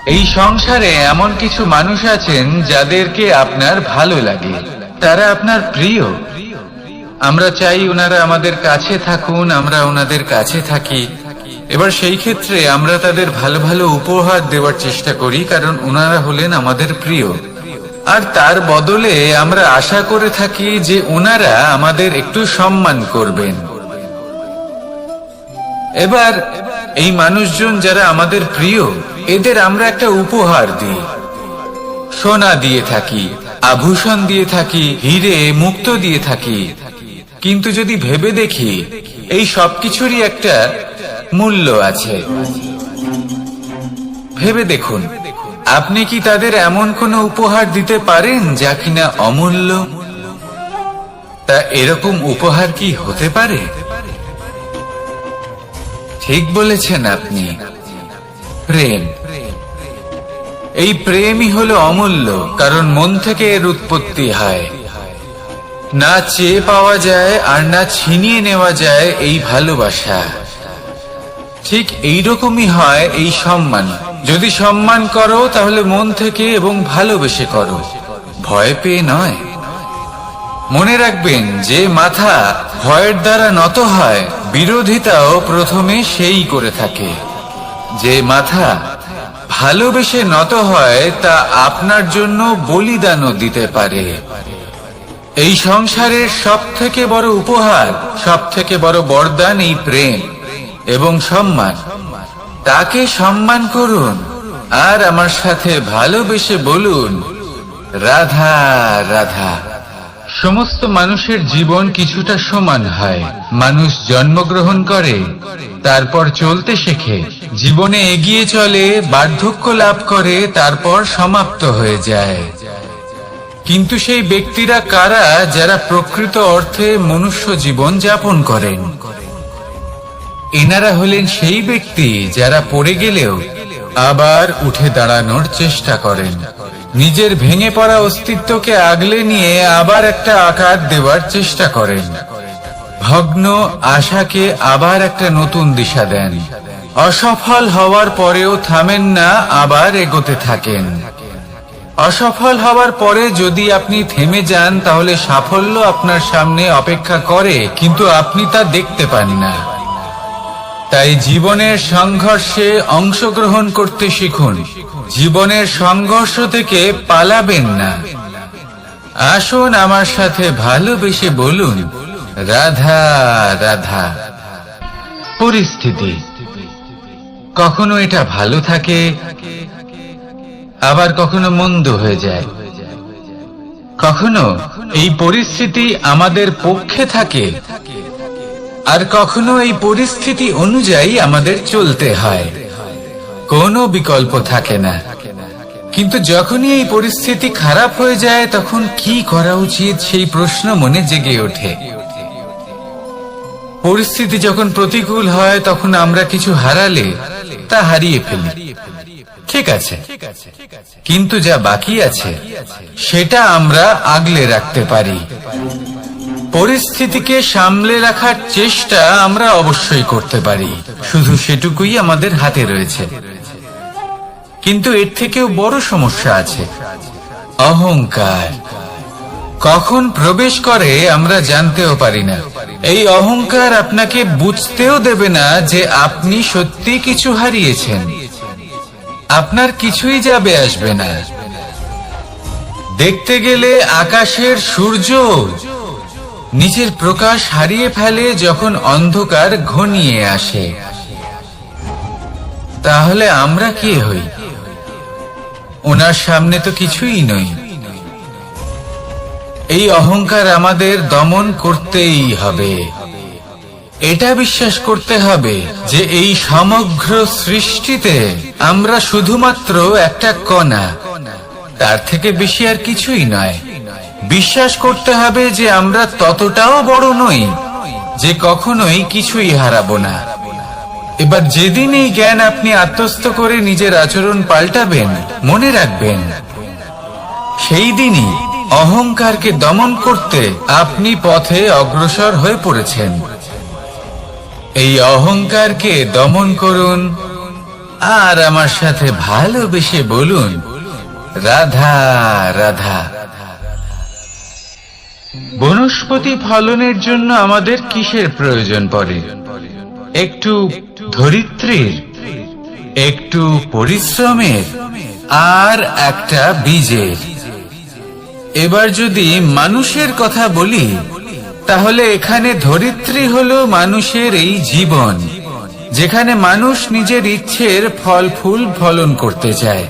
এই সংসারে এমন কিছু মানুষ আছেন যাদেরকে আপনার ভালো লাগে, তারা আপনার প্রিয়। আমরা চাই ওনারা আমাদের কাছে থাকুন, আমরা ওনাদের কাছে থাকি। এবার সেই ক্ষেত্রে আমরা তাদের ভালো ভালো উপহার দেওয়ার চেষ্টা করি, কারণ ওনারা হলেন আমাদের প্রিয়। আর তার বদলে আমরা আশা করে থাকি যে ওনারা আমাদের একটু সম্মান করবেন। এবার এই মানুষজন যারা আমাদের প্রিয়, এদের আমরা একটা উপহার দিই, সোনা দিয়ে থাকি, আভূষণ দিয়ে থাকি, হিরে মুক্তো দিয়ে থাকি। কিন্তু যদি ভেবে দেখি, এই সবকিছুরই একটা মূল্য আছে। ভেবে দেখুন, আপনি কি তাদের এমন কোনো উপহার দিতে পারেন যা কিনা অমূল্য? তা এরকম উপহার কি হতে পারে? ঠিক বলেছেন আপনি, প্রেম। এই প্রেমই হলো অমূল্য, কারণ মন থেকে এর উৎপত্তি হয়। না চেয়ে পাওয়া যায় আর না ছিনিয়ে নেওয়া যায় এই ভালোবাসা। ঠিক এইরকমই হয় এই সম্মান। যদি সম্মান করো তাহলে মন থেকে এবং ভালোবেসে করো, ভয় পেয়ে নয়। মনে রাখবেন, যে মাথা ভয়ের দ্বারা নত হয়, বিরোধিতাও প্রথমে সেই করে থাকে। যে মাথা ভালোবেসে নত হয়, তা আপনার জন্য বলিদানও দিতে পারে। এই সংসারের সব থেকে বড় উপহার, সব থেকে বড় বরদান এই প্রেম এবং সম্মান। তাকে সম্মান করুন আর আমার সাথে ভালোবেসে বলুন, রাধা রাধা। সমস্ত মানুষের জীবন কিছুটা সমান হয়। মানুষ জন্মগ্রহণ করে, তারপর চলতে শেখে, জীবনে এগিয়ে চলে, বার্ধক্য লাভ করে, তারপর সমাপ্ত হয়ে যায়। কিন্তু সেই ব্যক্তিরা কারা যারা প্রকৃত অর্থে মনুষ্য জীবন যাপন করেন? এনারা হলেন সেই ব্যক্তি যারা পড়ে গেলেও আবার উঠে দাঁড়ানোর চেষ্টা করেন, নিজের ভেঙে পড়া অস্তিত্বকে আগলে নিয়ে আবার একটা আকার দেওয়ার চেষ্টা করেন, ভগ্ন আশাকে আবার একটা নতুন দিশা দেন। অসফল হওয়ার পরেও থামেন না, আবার এগোতে থাকেন। অসফল হওয়ার পরে যদি আপনি থেমে যান, তাহলে সাফল্য আপনার সামনে অপেক্ষা করে, কিন্তু আপনি তা দেখতে পান না। তাই জীবনের সংঘর্ষে অংশগ্রহণ করতে শিখুন। জীবনের সংঘর্ষ থেকে পালাবেন না। আসুন আমার সাথে ভালোবেসে বলুন, রাধা রাধা। পরিস্থিতি কখনো এটা ভালো থাকে, আবার কখনো মন্দ হয়ে যায়। কখনো এই পরিস্থিতি আমাদের পক্ষে থাকে, আর কখনো এই পরিস্থিতি অনুযায়ী আমাদের চলতে হয়। কোনো বিকল্প থাকে না। কিন্তু যখনই এই পরিস্থিতি খারাপ হয়ে যায়, তখন কি করা উচিত সেই প্রশ্ন মনে জেগে ওঠে। পরিস্থিতি যখন প্রতিকূল হয়, তখন আমরা কিছু হারালে তা হারিয়ে ফেলি, ঠিক আছে, কিন্তু যা বাকি আছে সেটা আমরা আগলে রাখতে পারি। পরিস্থিতিকে সামলে রাখার চেষ্টা আমরা অবশ্যই করতে পারি, শুধু সেটুকুই আমাদের হাতে রয়েছে। কিন্তু এর থেকেও বড় সমস্যা আছে, অহংকার। কখন প্রবেশ করে আমরা জানতেও পারি না। এই অহংকার আপনাকে বুঝতেও দেবে না যে আপনি সত্যি কিছু হারিয়েছেন। আপনার কিছুই যাবে আসবে না। দেখতে গেলে আকাশের সূর্য নিজের প্রকাশ হারিয়ে ফেলে যখন অন্ধকার ঘনিয়ে আসে। তাহলে আমরা কি হই? ওনার সামনে তো কিছুই নই। এই অহংকার আমাদের দমন করতেই হবে। এটা বিশ্বাস করতে হবে যে এই সমগ্র সৃষ্টিতে আমরা শুধুমাত্র একটা কণা, তার থেকে বেশি আর কিছুই নয়। বিশ্বাস করতে হবে যে আমরা ততটাও বড় নই যে কখনোই কিছুই হারাবো না। এবার যেদিন এই জ্ঞান আপনি আত্মস্থ করে নিজের আচরণ পাল্টাবেন, মনে রাখবেন সেই দিনই অহংকারকে দমন করতে আপনি পথে অগ্রসর হয়ে পড়েছেন। এই অহংকারকে দমন করুন আর আমার সাথে ভালোবেসে বলুন, রাধা রাধা। বনস্পতি ফলনের জন্য আমাদের কিসের প্রয়োজন পড়ে? একটু ধরিত্রীর, একটু পরিশ্রমের, আর একটা বীজের। এবার যদি মানুষের কথা বলি, তাহলে এখানে ধরিত্রী হলো মানুষের এই জীবন, যেখানে মানুষ নিজের ইচ্ছের ফল ফুল ফলন করতে চায়।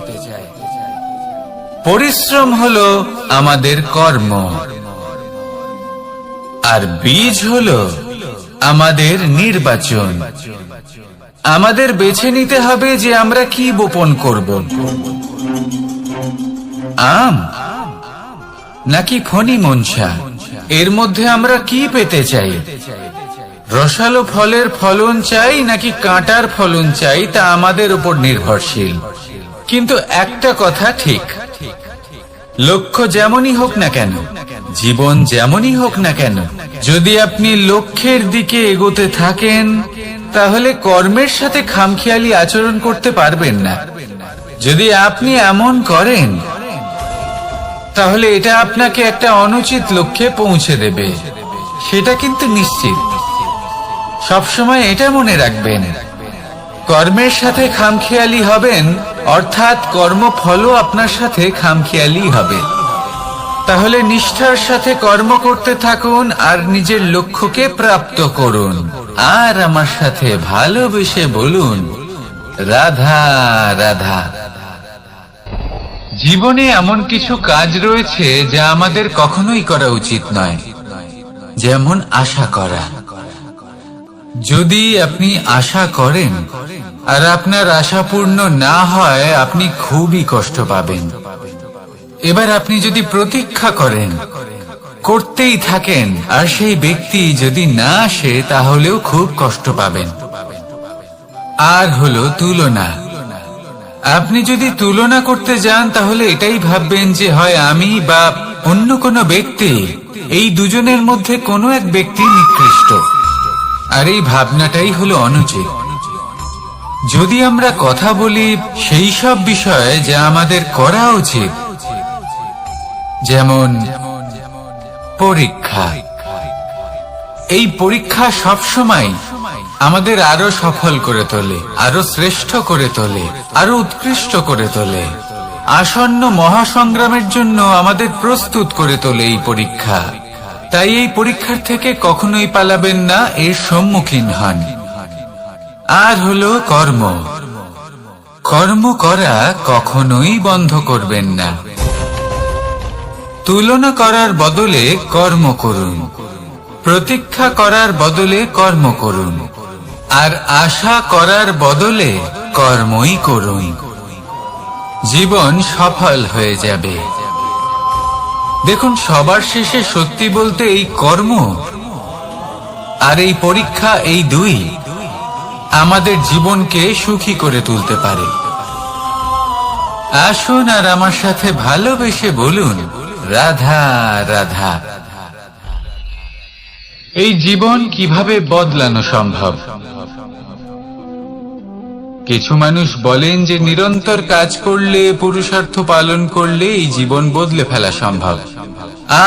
পরিশ্রম হলো আমাদের কর্ম, আর বীজ হলো আমাদের নির্বাচন। আমাদের বেছে নিতে হবে যে আমরা কি বপন করব, আম নাকি ফণি মনসা। এর মধ্যে আমরা কি পেতে চাই? রসালো ফলের ফলন চাই নাকি কাঁটার ফলন চাই, তা আমাদের উপর নির্ভরশীল। কিন্তু একটা কথা ঠিক, লক্ষ্য যেমনই হোক না কেন, জীবন যেমনই হোক না কেন, যদি আপনি লক্ষ্যের দিকে এগোতে থাকেন, তাহলে কর্মের সাথে খামখেয়ালি আচরণ করতে পারবেন না। যদি আপনি এমন করেন, তাহলে এটা আপনাকে একটা অনুচিত লক্ষ্যে পৌঁছে দেবে, সেটা কিন্তু নিশ্চিত। সবসময় এটা মনে রাখবেন, কর্মের সাথে খামখেয়ালি হবেন, অর্থাৎ কর্মফলও আপনার সাথে খামখেয়ালি হবে। তাহলে নিষ্ঠার সাথে কর্ম করতে থাকুন আর নিজের লক্ষ্যকে প্রাপ্ত করুন। আর আমার সাথে ভালোবেসে বলুন, রাধা রাধা। জীবনে এমন কিছু কাজ রয়েছে যা আমাদের কখনোই করা উচিত নয়, যেমন আশা করা। যদি আপনি আশা করেন আর আপনার আশা পূর্ণ না হয়, আপনি খুবই কষ্ট পাবেন। এবার আপনি যদি প্রতীক্ষা করেন, করতেই থাকেন, আর সেই ব্যক্তি যদি না আসে, তাহলেও খুব কষ্ট পাবেন। আর হলো তুলনা। আপনি যদি তুলনা করতে যান, তাহলে এটাই ভাববেন যে হয় আমি বা অন্য কোনো ব্যক্তি, এই দুজনের মধ্যে কোনো এক ব্যক্তি নিকৃষ্ট। আর এই ভাবনাটাই হলো অনুচিত। যদি আমরা কথা বলি সেই সব বিষয়ে যা আমাদের করা উচিত, যেমন পরীক্ষা, এই পরীক্ষা সবসময় আমাদের আরো সফল করে তোলে, আরো শ্রেষ্ঠ করে তোলে, আরো উৎকৃষ্ট করে তোলে। আসন্ন মহাসংগ্রামের জন্য আমাদের প্রস্তুত করে তোলে এই পরীক্ষা। তাই এই পরীক্ষার থেকে কখনোই পালাবেন না, এর সম্মুখীন হন। আর হলো কর্ম। কর্ম করা কখনোই বন্ধ করবেন না। তুলনা করার বদলে কর্ম করুন, প্রতীক্ষা করার বদলে কর্ম করুন, আর আশা করার বদলে কর্মই করুন। জীবন সফল হয়ে যাবে। দেখুন, সবার শেষে সত্যি বলতে এই কর্ম আর এই পরীক্ষা, এই দুই আমাদের জীবনকে সুখী করে তুলতে পারে। আসুন আর আমার সাথে ভালোবেসে বলুন, রাধা রাধা। এই জীবন কিভাবে বদলানো সম্ভব? কিছু মানুষ বলেন যে নিরন্তর কাজ করলে, পুরুষার্থ পালন করলে এই জীবন বদলে ফেলা সম্ভব।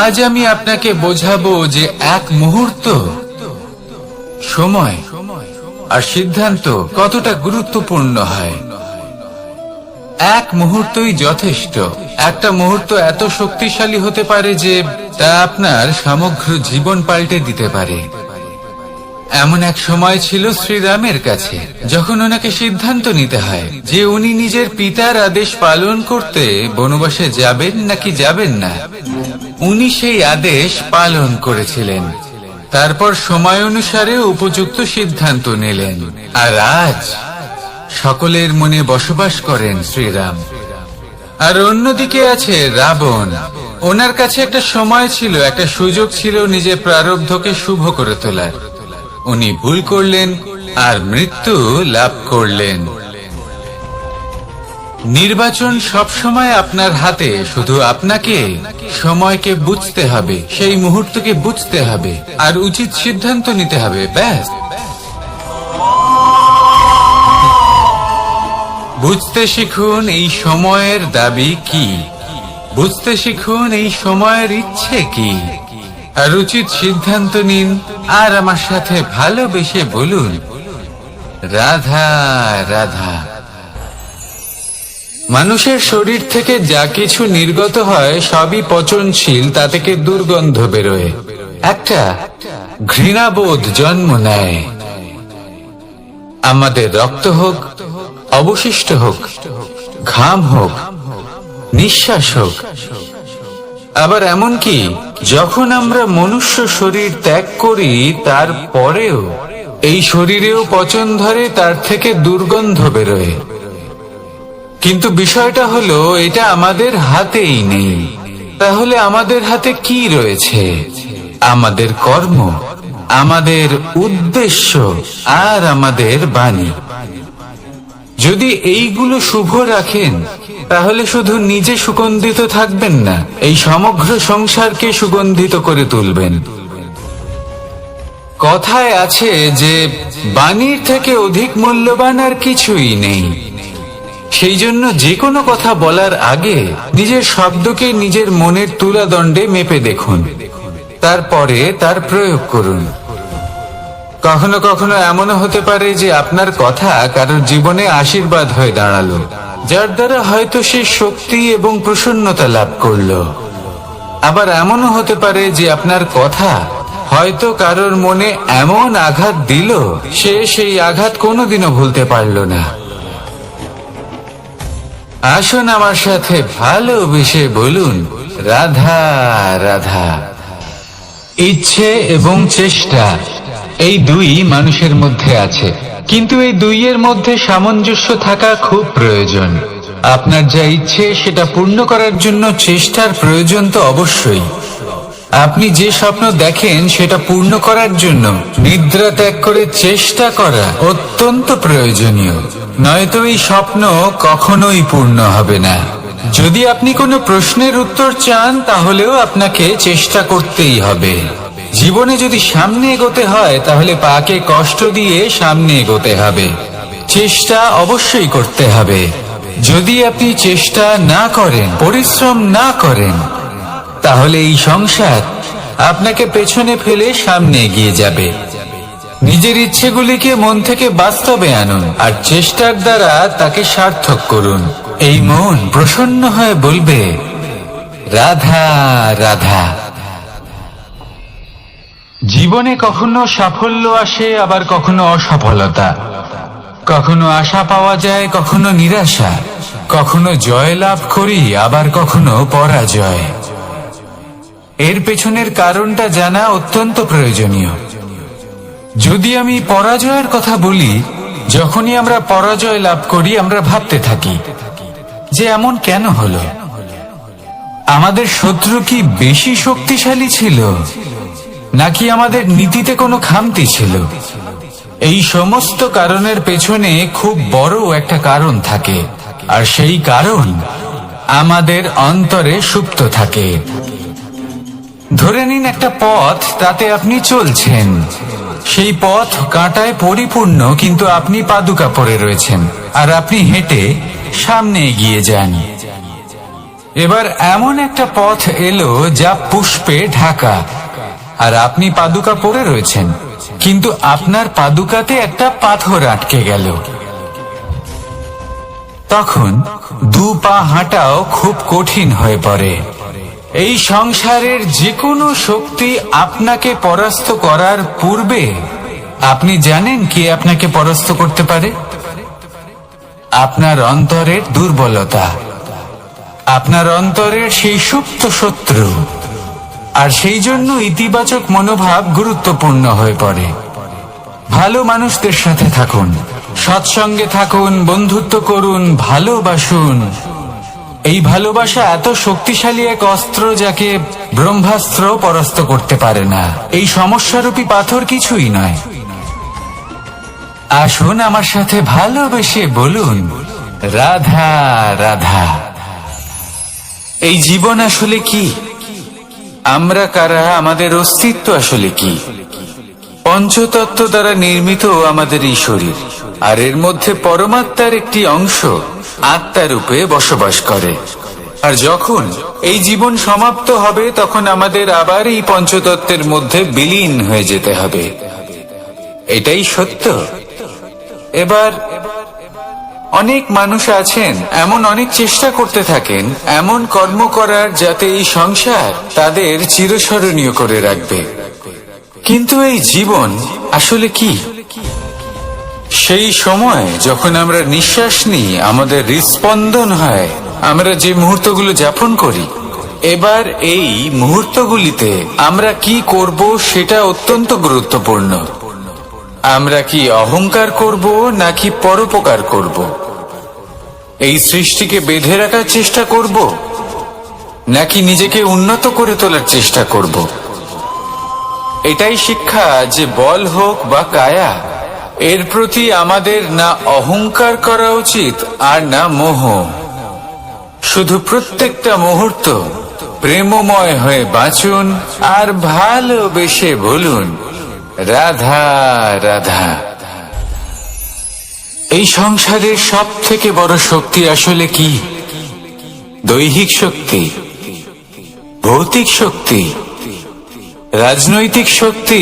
আজ আমি আপনাকে বোঝাবো যে এক মুহূর্ত, সময় আর সিদ্ধান্ত কতটা গুরুত্বপূর্ণ হয়। এক মুহূর্তই যথেষ্ট। একটা মুহূর্ত এত শক্তিশালী হতে পারে যে তা আপনার সমগ্র জীবন পাল্টে দিতে পারে। এমন এক সময় ছিল শ্রীরামের কাছে, যখন ওনাকে সিদ্ধান্ত নিতে হয় যে উনি নিজের পিতার আদেশ পালন করতে বনবাসে যাবেন নাকি যাবেন না। উনি সেই আদেশ পালন করেছিলেন, তারপর সময় অনুসারে উপযুক্ত সিদ্ধান্ত নিলেন। আর আজ সকলের মনে বসবাস করেন শ্রীরাম। আর অন্যদিকে আছে রাবণ। ওনার কাছে একটা সময় ছিল, একটা সুযোগ ছিল নিজের প্রারব্ধকে শুভ করে তোলার। উনি ভুল করলেন আর মৃত্যু লাভ করলেন। নির্বাচন সবসময় আপনার হাতে, শুধু আপনাকে সময়কে বুঝতে হবে, সেই মুহূর্তকে বুঝতে হবে আর উচিত সিদ্ধান্ত নিতে হবে, ব্যাস। বুঝতে শিখুন এই সময়ের দাবি কি, বুঝতে শিখুন এই সময়ের ইচ্ছে কি, আর উচিত সিদ্ধান্ত নিন। আর আমার সাথে ভালোবেসে বলুন, রাধা রাধা। মানুষের শরীর থেকে যা কিছু নির্গত হয় সবই পচনশীল, তা থেকে দুর্গন্ধ বেরোয়, একটা ঘৃণাবোধ জন্ম নেয়। আমাদের রক্ত হোক, অবশিষ্ট হোক, ঘাম হোক, নিঃশ্বাস হোক, আবার এমনকি যখন আমরা মনুষ্য শরীর ত্যাগ করি তারপরেও এই শরীরেও পচন ধরে, তার থেকে দুর্গন্ধ বেরোয়। কিন্তু বিষয়টা হলো এটা আমাদের হাতেই নেই। তাহলে আমাদের হাতে কি রয়েছে? আমাদের কর্ম, আমাদের উদ্দেশ্য আর আমাদের বাণী। যদি এইগুলো শুভ রাখেন তাহলে শুধু নিজে সুগন্ধিত থাকবেন না, এই সমগ্র সংসারকে সুগন্ধিত করে তুলবেন। কথায় আছে যে বাণীর থেকে অধিক মূল্যবান আর কিছুই নেই। সেই জন্য যে কোনো কথা বলার আগে নিজের শব্দকে নিজের মনের তুলাদণ্ডে মেপে দেখুন, তারপরে তার প্রয়োগ করুন। কখনো কখনো এমনও হতে পারে যে আপনার কথা কারোর জীবনে আশীর্বাদ হয়ে দাঁড়ালো, যার দ্বারা হয়তো সে শক্তি এবং প্রসন্নতা লাভ করলো। আবার এমনও হতে পারে যে আপনার কথা হয়তো কারোর মনে এমন আঘাত দিল, সে সেই আঘাত কোনোদিনও ভুলতে পারল না। আসুন আমার সাথে ভালোবেসে বলুন, রাধা রাধা। ইচ্ছে এবং চেষ্টা, এই দুই মানুষের মধ্যে আছে, কিন্তু এই দুইয়ের মধ্যে সামঞ্জস্য থাকা খুব প্রয়োজন। আপনার যা ইচ্ছে সেটা পূর্ণ করার জন্য চেষ্টার প্রয়োজন তো অবশ্যই। আপনি যে স্বপ্ন দেখেন সেটা পূর্ণ করার জন্য নিদ্রা ত্যাগ করে চেষ্টা করা অত্যন্ত প্রয়োজনীয়, নয়তো এই স্বপ্ন কখনোই পূর্ণ হবে না। যদি আপনি কোনো প্রশ্নের উত্তর চান তাহলেও আপনাকে চেষ্টা করতেই হবে। জীবনে যদি সামনে এগোতে হয় তাহলে পাকে কষ্ট দিয়ে সামনে এগোতে হবে, চেষ্টা অবশ্যই করতে হবে। যদি আপনি চেষ্টা না করেন, পরিশ্রম না করেন, তাহলে এই সংসার আপনাকে পেছনে ফেলে সামনে এগিয়ে যাবে। নিজের ইচ্ছেগুলিকে মন থেকে বাস্তবে আনুন আর চেষ্টার দ্বারা তাকে সার্থক করুন। এই মন প্রসন্ন হয়ে বলবে, রাধা রাধা। জীবনে কখনো সাফল্য আসে, আবার কখনো অসফলতা, কখনো আশা পাওয়া যায়, কখনো নিরাশা, কখনো জয় লাভ করি, আবার কখনো পরাজয়। এর পেছনের কারণটা জানা অত্যন্ত প্রয়োজনীয়। যদি আমি পরাজয়ের কথা বলি, যখনই আমরা পরাজয় লাভ করি আমরা ভাবতে থাকি যে এমন কেন হলো? আমাদের শত্রু কি বেশি শক্তিশালী ছিল, নাকি আমাদের নীতিতে কোনো খামতি ছিল? এই সমস্ত কারণের পেছনে খুব বড় একটা কারণ থাকে, আর সেই কারণ আমাদের অন্তরে সুপ্ত থাকে। ধরে নিন একটা পথ, তাতে আপনি চলছেন, সেই পথ কাঁটায় পরিপূর্ণ, কিন্তু আপনি পাদুকা পরে রয়েছেন আর আপনি হেঁটে সামনে এগিয়ে যান। এবার এমন একটা পথ এলো যা পুষ্পে ঢাকা, আর আপনি পাদুকা পরে রয়েছেন, কিন্তু আপনার পাদুকাতে একটা পাথর আটকে গেল। তখন দু পা হাঁটাও খুব কঠিন হয়ে পড়ে। এই সংসারের যে কোনো শক্তি আপনাকে পরাস্ত করার পূর্বে আপনি জানেন কে আপনাকে পরাস্ত করতে পারে? আপনার অন্তরের দুর্বলতা, আপনার অন্তরের সেই সুপ্ত শত্রু। আর সেই জন্য ইতিবাচক মনোভাব গুরুত্বপূর্ণ হয়ে পড়ে। ভালো মানুষদের সাথে থাকুন, সৎসঙ্গে থাকুন, বন্ধুত্ব করুন, ভালোবাসুন। এই ভালোবাসা এত শক্তিশালী এক অস্ত্র যাকে ব্রহ্মাস্ত্র পরাস্ত করতে পারে না। এই সমস্যারূপী পাথর কিছুই নয়। আসুন আমার সাথে ভালোবেসে বলুন, রাধা রাধা। এই জীবন আসলে কি? আমরা কারা? আমাদের অস্তিত্ব আসলে কি? পঞ্চতত্ত্ব দ্বারা নির্মিত আমাদের এই শরীর। আর এর মধ্যে পরমাত্মার একটি অংশ আত্মা রূপে বসবাস করে। আর যখন এই জীবন সমাপ্ত হবে তখন আমাদের আবার এই পঞ্চতত্ত্বের মধ্যে বিলীন হয়ে যেতে হবে। এটাই সত্য। এবার অনেক মানুষ আছেন এমন অনেক চেষ্টা করতে থাকেন এমন কর্ম করার যাতে এই সংসার তাদের চিরস্মরণীয় করে রাখবে। কিন্তু এই জীবন আসলে কি? সেই সময় যখন আমরা নিঃশ্বাস নিই, আমাদের হৃৎস্পন্দন হয়, আমরা যে মুহূর্তগুলো যাপন করি, এবার এই মুহূর্তগুলিতে আমরা কি করব সেটা অত্যন্ত গুরুত্বপূর্ণ। আমরা কি অহংকার করব নাকি পরোপকার করব? এই সৃষ্টিকে বেঁধে রাখার চেষ্টা করব নাকি নিজেকে উন্নত করে তোলার চেষ্টা করব? এটাই শিক্ষা যে বল হোক বা কায়া, এর প্রতি আমাদের না অহংকার করা উচিত আর না মোহ। শুধু প্রত্যেকটা মুহূর্ত প্রেমময় হয়ে বাঁচুন আর ভালোবেসে বলুন রাধা রাধা। এই সংসারের সব থেকে বড় শক্তি আসলে কি? দৈহিক শক্তি, ভৌতিক শক্তি, রাজনৈতিক শক্তি,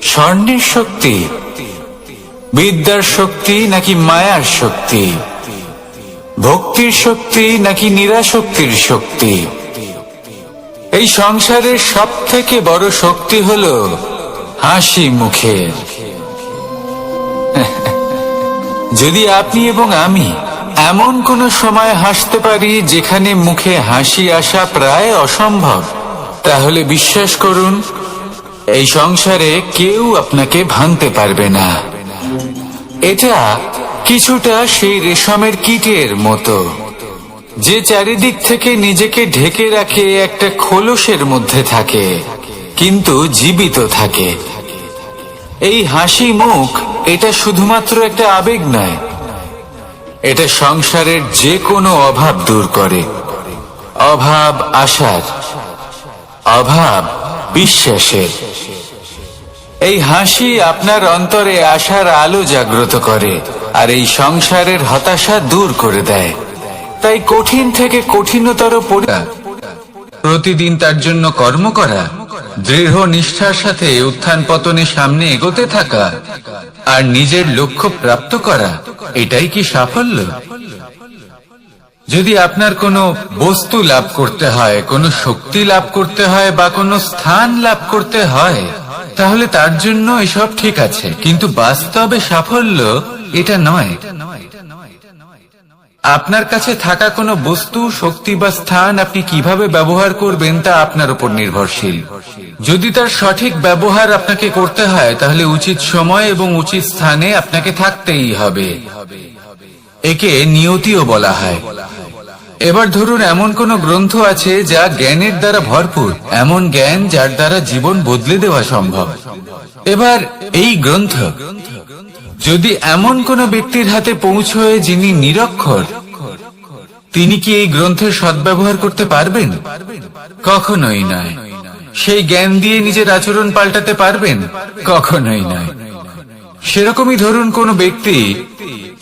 স্বর্ণের শক্তি, বিদ্যার শক্তি নাকি মায়ার শক্তি, ভক্তির শক্তি নাকি নিরাশক্তির শক্তি? এই সংসারের সব থেকে বড় শক্তি হলো হাসি মুখের। যদি আপনি এবং আমি এমন কোন সময় হাসতে পারি যেখানে মুখে হাসি আসা প্রায় অসম্ভব, তাহলে বিশ্বাস করুন এই সংসারে কেউ আপনাকে ভাঙতে পারবে না। এটা কিছুটা সেই রেশমের কীটের মতো যে চারিদিক থেকে নিজেকে ঢেকে রাখে একটা খোলসের মধ্যে থাকে কিন্তু জীবিত থাকে। এই হাসি মুখ এটা শুধুমাত্র একটা আবেগ নয়, এটা সংসারের যে কোনো অভাব দূর করে। অভাব আশার, অভাব বিশ্বাসের। এই হাসি আপনার অন্তরে আশার আলো জাগ্রত করে আর এই সংসারের হতাশা দূর করে দেয়। তাই কঠিন থেকে কঠিনতর প্রতিদিন তার জন্য কর্ম করা, দৃঢ় নিষ্ঠার সাথে উত্থান পতনের সামনে এগোতে থাকা আর নিজের লক্ষ্য প্রাপ্ত করা, এটাই কি সাফল্য? যদি আপনার কোনো বস্তু লাভ করতে হয়, কোনো শক্তি লাভ করতে হয় বা কোনো স্থান লাভ করতে হয়, তাহলে তার জন্য এসব ঠিক আছে, কিন্তু বাস্তবে সাফল্য এটা নয়। আপনার কাছে থাকা কোনো বস্তু, শক্তি বা স্থান আপনি কিভাবে ব্যবহার করবেন তা আপনার উপর নির্ভরশীল। যদি তার সঠিক ব্যবহার আপনাকে করতে হয় তাহলে উচিত সময় এবং উচিত স্থানে আপনাকে থাকতেই হবে। একে নিয়তিও বলা হয়। এবার ধরুন এমন কোন গ্রন্থ আছে যা জ্ঞানের দ্বারা ভরপুর, এমন জ্ঞান যার দ্বারা জীবন বদলে দেওয়া সম্ভব। এবার এই গ্রন্থ যদি এমন কোন ব্যক্তির হাতে পৌঁছয় যিনি নিরক্ষর, তিনি কি এই গ্রন্থের সদ্ব্যবহার করতে পারবেন? কখনোই নয়। সেই জ্ঞান দিয়ে নিজের আচরণ পাল্টাতে পারবেন? কখনোই নয়। সেরকমই ধরুন কোন ব্যক্তি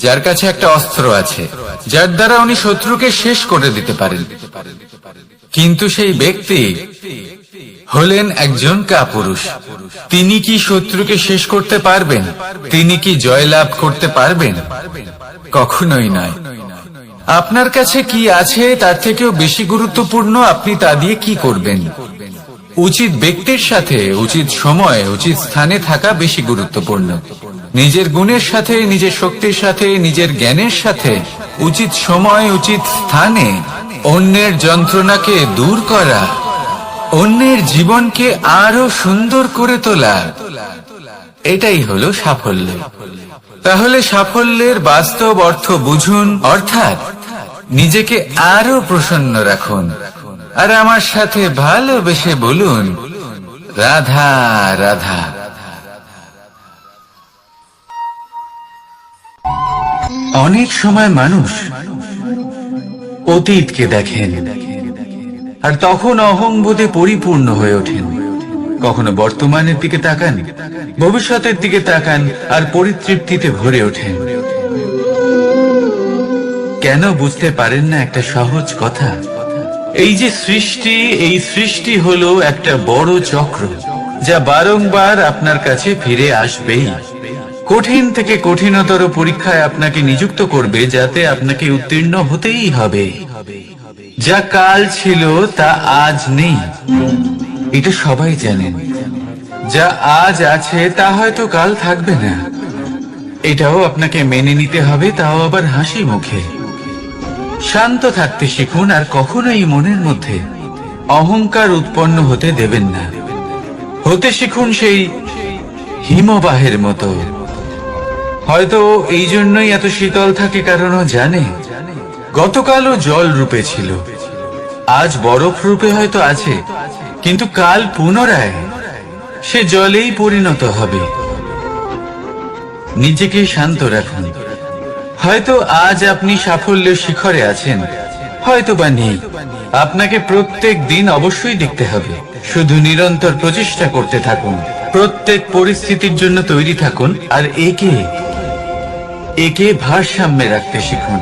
যার কাছে একটা অস্ত্র আছে যার দ্বারা উনি শত্রুকে শেষ করে দিতে পারেন, কিন্তু সেই ব্যক্তি হলেন একজন কাপুরুষ। তিনি কি শত্রুকে শেষ করতে পারবেন? তিনি কি জয়লাভ করতে পারবেন? কখনোই নয়। আপনার কাছে কি আছে তার থেকেও বেশি গুরুত্বপূর্ণ আপনি তা দিয়ে কি করবেন। উচিত ব্যক্তির সাথে উচিত সময় উচিত স্থানে থাকা বেশি গুরুত্বপূর্ণ। নিজের গুণের সাথে, নিজের শক্তির সাথে, নিজের জ্ঞানের সাথে উচিত সময় উচিত স্থানে অন্যের যন্ত্রণাকে দূর করা, অন্যের জীবনকে আরো সুন্দর করে তোলা, এটাই হলো সাফল্য। তাহলে সাফল্যের বাস্তব অর্থ বুঝুন, অর্থাৎ নিজেকে আরো প্রসন্ন রাখুন আর আমার সাথে ভালোবেসে বলুন রাধা রাধা। অনেক সময় মানুষ অতীতকে দেখেন আর তখন অহংবোধে পরিপূর্ণ হয়ে ওঠেন। কখনো বর্তমানের দিকে তাকান ভবিষ্যতের দিকে তাকান আর পরিতৃপ্তিতে ভরে ওঠেন। কেন বুঝতে পারেন না একটা সহজ কথা? এই যে সৃষ্টি, এই সৃষ্টি হলো একটা বড় চক্র, যা বারংবার আপনার কাছে ফিরে আসবেই। কঠিন থেকে কঠিনতর পরীক্ষায় আপনাকে নিযুক্ত করবে, যাতে আপনাকে উত্তীর্ণ হতেই হবে। যা কাল ছিল তা আজ নেই, এটা সবাই জানেন। যা আজ আছে তা হয়তো কাল থাকবে না, এটাও আপনাকে মেনে নিতে হবে, তাও আবার হাসি মুখে। শান্ত থাকতে শিখুন আর কখনোই মনের মধ্যে অহংকার উৎপন্ন হতে দেবেন না। হতে শিখুন সেই হিমবাহের মতো। হয়তো এই জন্যই এত শীতল থাকে, কারণ ও জানে গতকালও জল রূপে ছিল, আজ বরফ রূপে হয়তো আছে, কিন্তু কাল পুনরায় সে জলেই পরিণত হবে। নিজেকে শান্ত রাখুন। হয়তো আজ আপনি সাফল্যের শিখরে আছেন, হয়তো বা নেই। আপনাকে প্রত্যেক দিন অবশ্যই দেখতে হবে। শুধু নিরন্তর প্রচেষ্টা করতে থাকুন, প্রত্যেক পরিস্থিতির জন্য তৈরি থাকুন, আর একে ভারসাম্যে রাখতে শিখুন।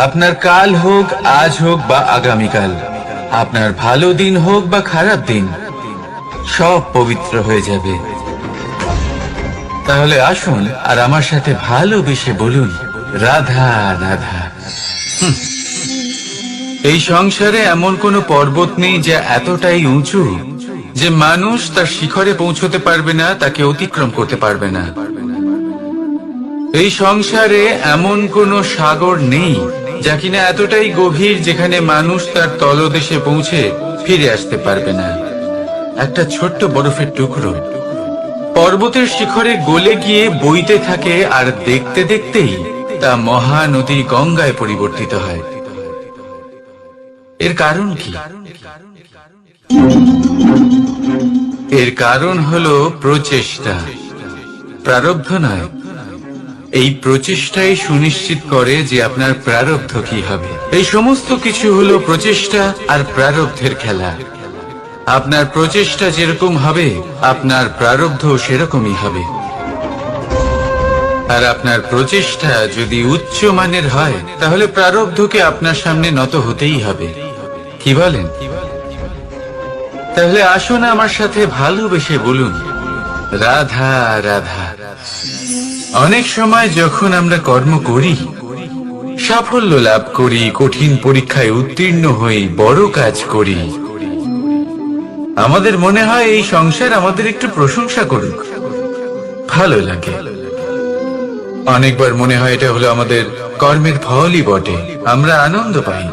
আপনার কাল হোক, আজ হোক বা আগামীকাল, আপনার ভালো দিন হোক বা খারাপ দিন, সব পবিত্র হয়ে যাবে। তাহলে আসুন আর আমার সাথে ভালোবেসে বলুন, রাধা রাধা। এই সংসারে এমন কোনো পর্বত নেই যা এতটাই উঁচু যে মানুষ তার শিখরে পৌঁছতে পারবে না, তাকে অতিক্রম করতে পারবে না। এই সংসারে এমন কোনো সাগর নেই যা কিনা এতটাই গভীর যেখানে মানুষ তার তলদেশে পৌঁছে ফিরে আসতে পারবে না। একটা ছোট্ট বরফের টুকরো পর্বতের শিখরে গলে গিয়ে বইতে থাকে, আর দেখতে দেখতেই তা মহানদী গঙ্গায় পরিবর্তিত হয়। এর কারণ কি? এর কারণ হলো প্রচেষ্টা, প্রারব্ধ নয়। এই প্রচেষ্টাই সুনিশ্চিত করে যে আপনার প্রারব্ধ কি হবে। এই সমস্ত কিছু হলো প্রচেষ্টা আর প্রারব্ধের খেলা। আপনার প্রচেষ্টা যেরকম হবে, আপনার প্রারব্ধ সেরকমই হবে। আর আপনার প্রচেষ্টা যদি উচ্চ মানের হয়, তাহলে প্রারব্ধকে আপনার সামনে নত হতেই হবে। কি বলেন? তাহলে আসুন আমার সাথে ভালোবেসে বলুন, রাধা রাধা। অনেক সময় যখন আমরা কর্ম করি, সাফল্য লাভ করি, কঠিন পরীক্ষায় উত্তীর্ণ হই, বড় কাজ করি, আমাদের মনে হয় এই সংসার আমাদের একটু প্রশংসা করুক, ভালো লাগে। অনেকবার মনে হয় এটা হলো আমাদের কর্মের ফলই বটে, আমরা আনন্দ পাই।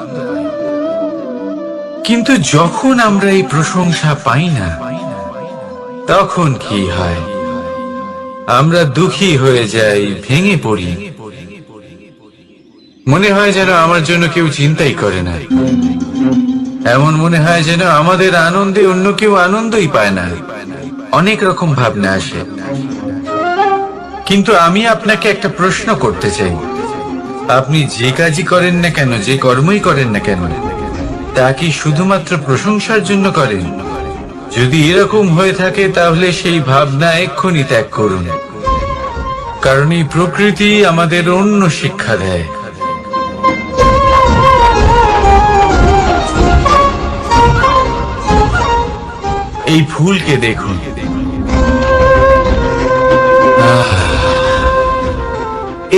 কিন্তু যখন আমরা এই প্রশংসা পাই না, তখন কি হয়? আমরা দুঃখী হয়ে যাই, ভেঙে পড়ি। মনে হয় যেন আমার জন্য কেউ চিন্তাই করে না। এমন মনে হয় যেন আমাদের আনন্দে অন্য কেউ আনন্দই পায় না। অনেক রকম ভাবনা আসে। কিন্তু আমি আপনাকে একটা প্রশ্ন করতে চাই, আপনি যে কাজই করেন না কেন, যে কর্মই করেন না কেন, তা কি শুধুমাত্র প্রশংসার জন্য করেন? যদি এরকম হয়ে থাকে, তাহলে সেই ভাবনা এক্ষুনি ত্যাগ করুন। কারণ এই প্রকৃতি আমাদের অন্য শিক্ষা দেয়। এই ফুলকে দেখুন,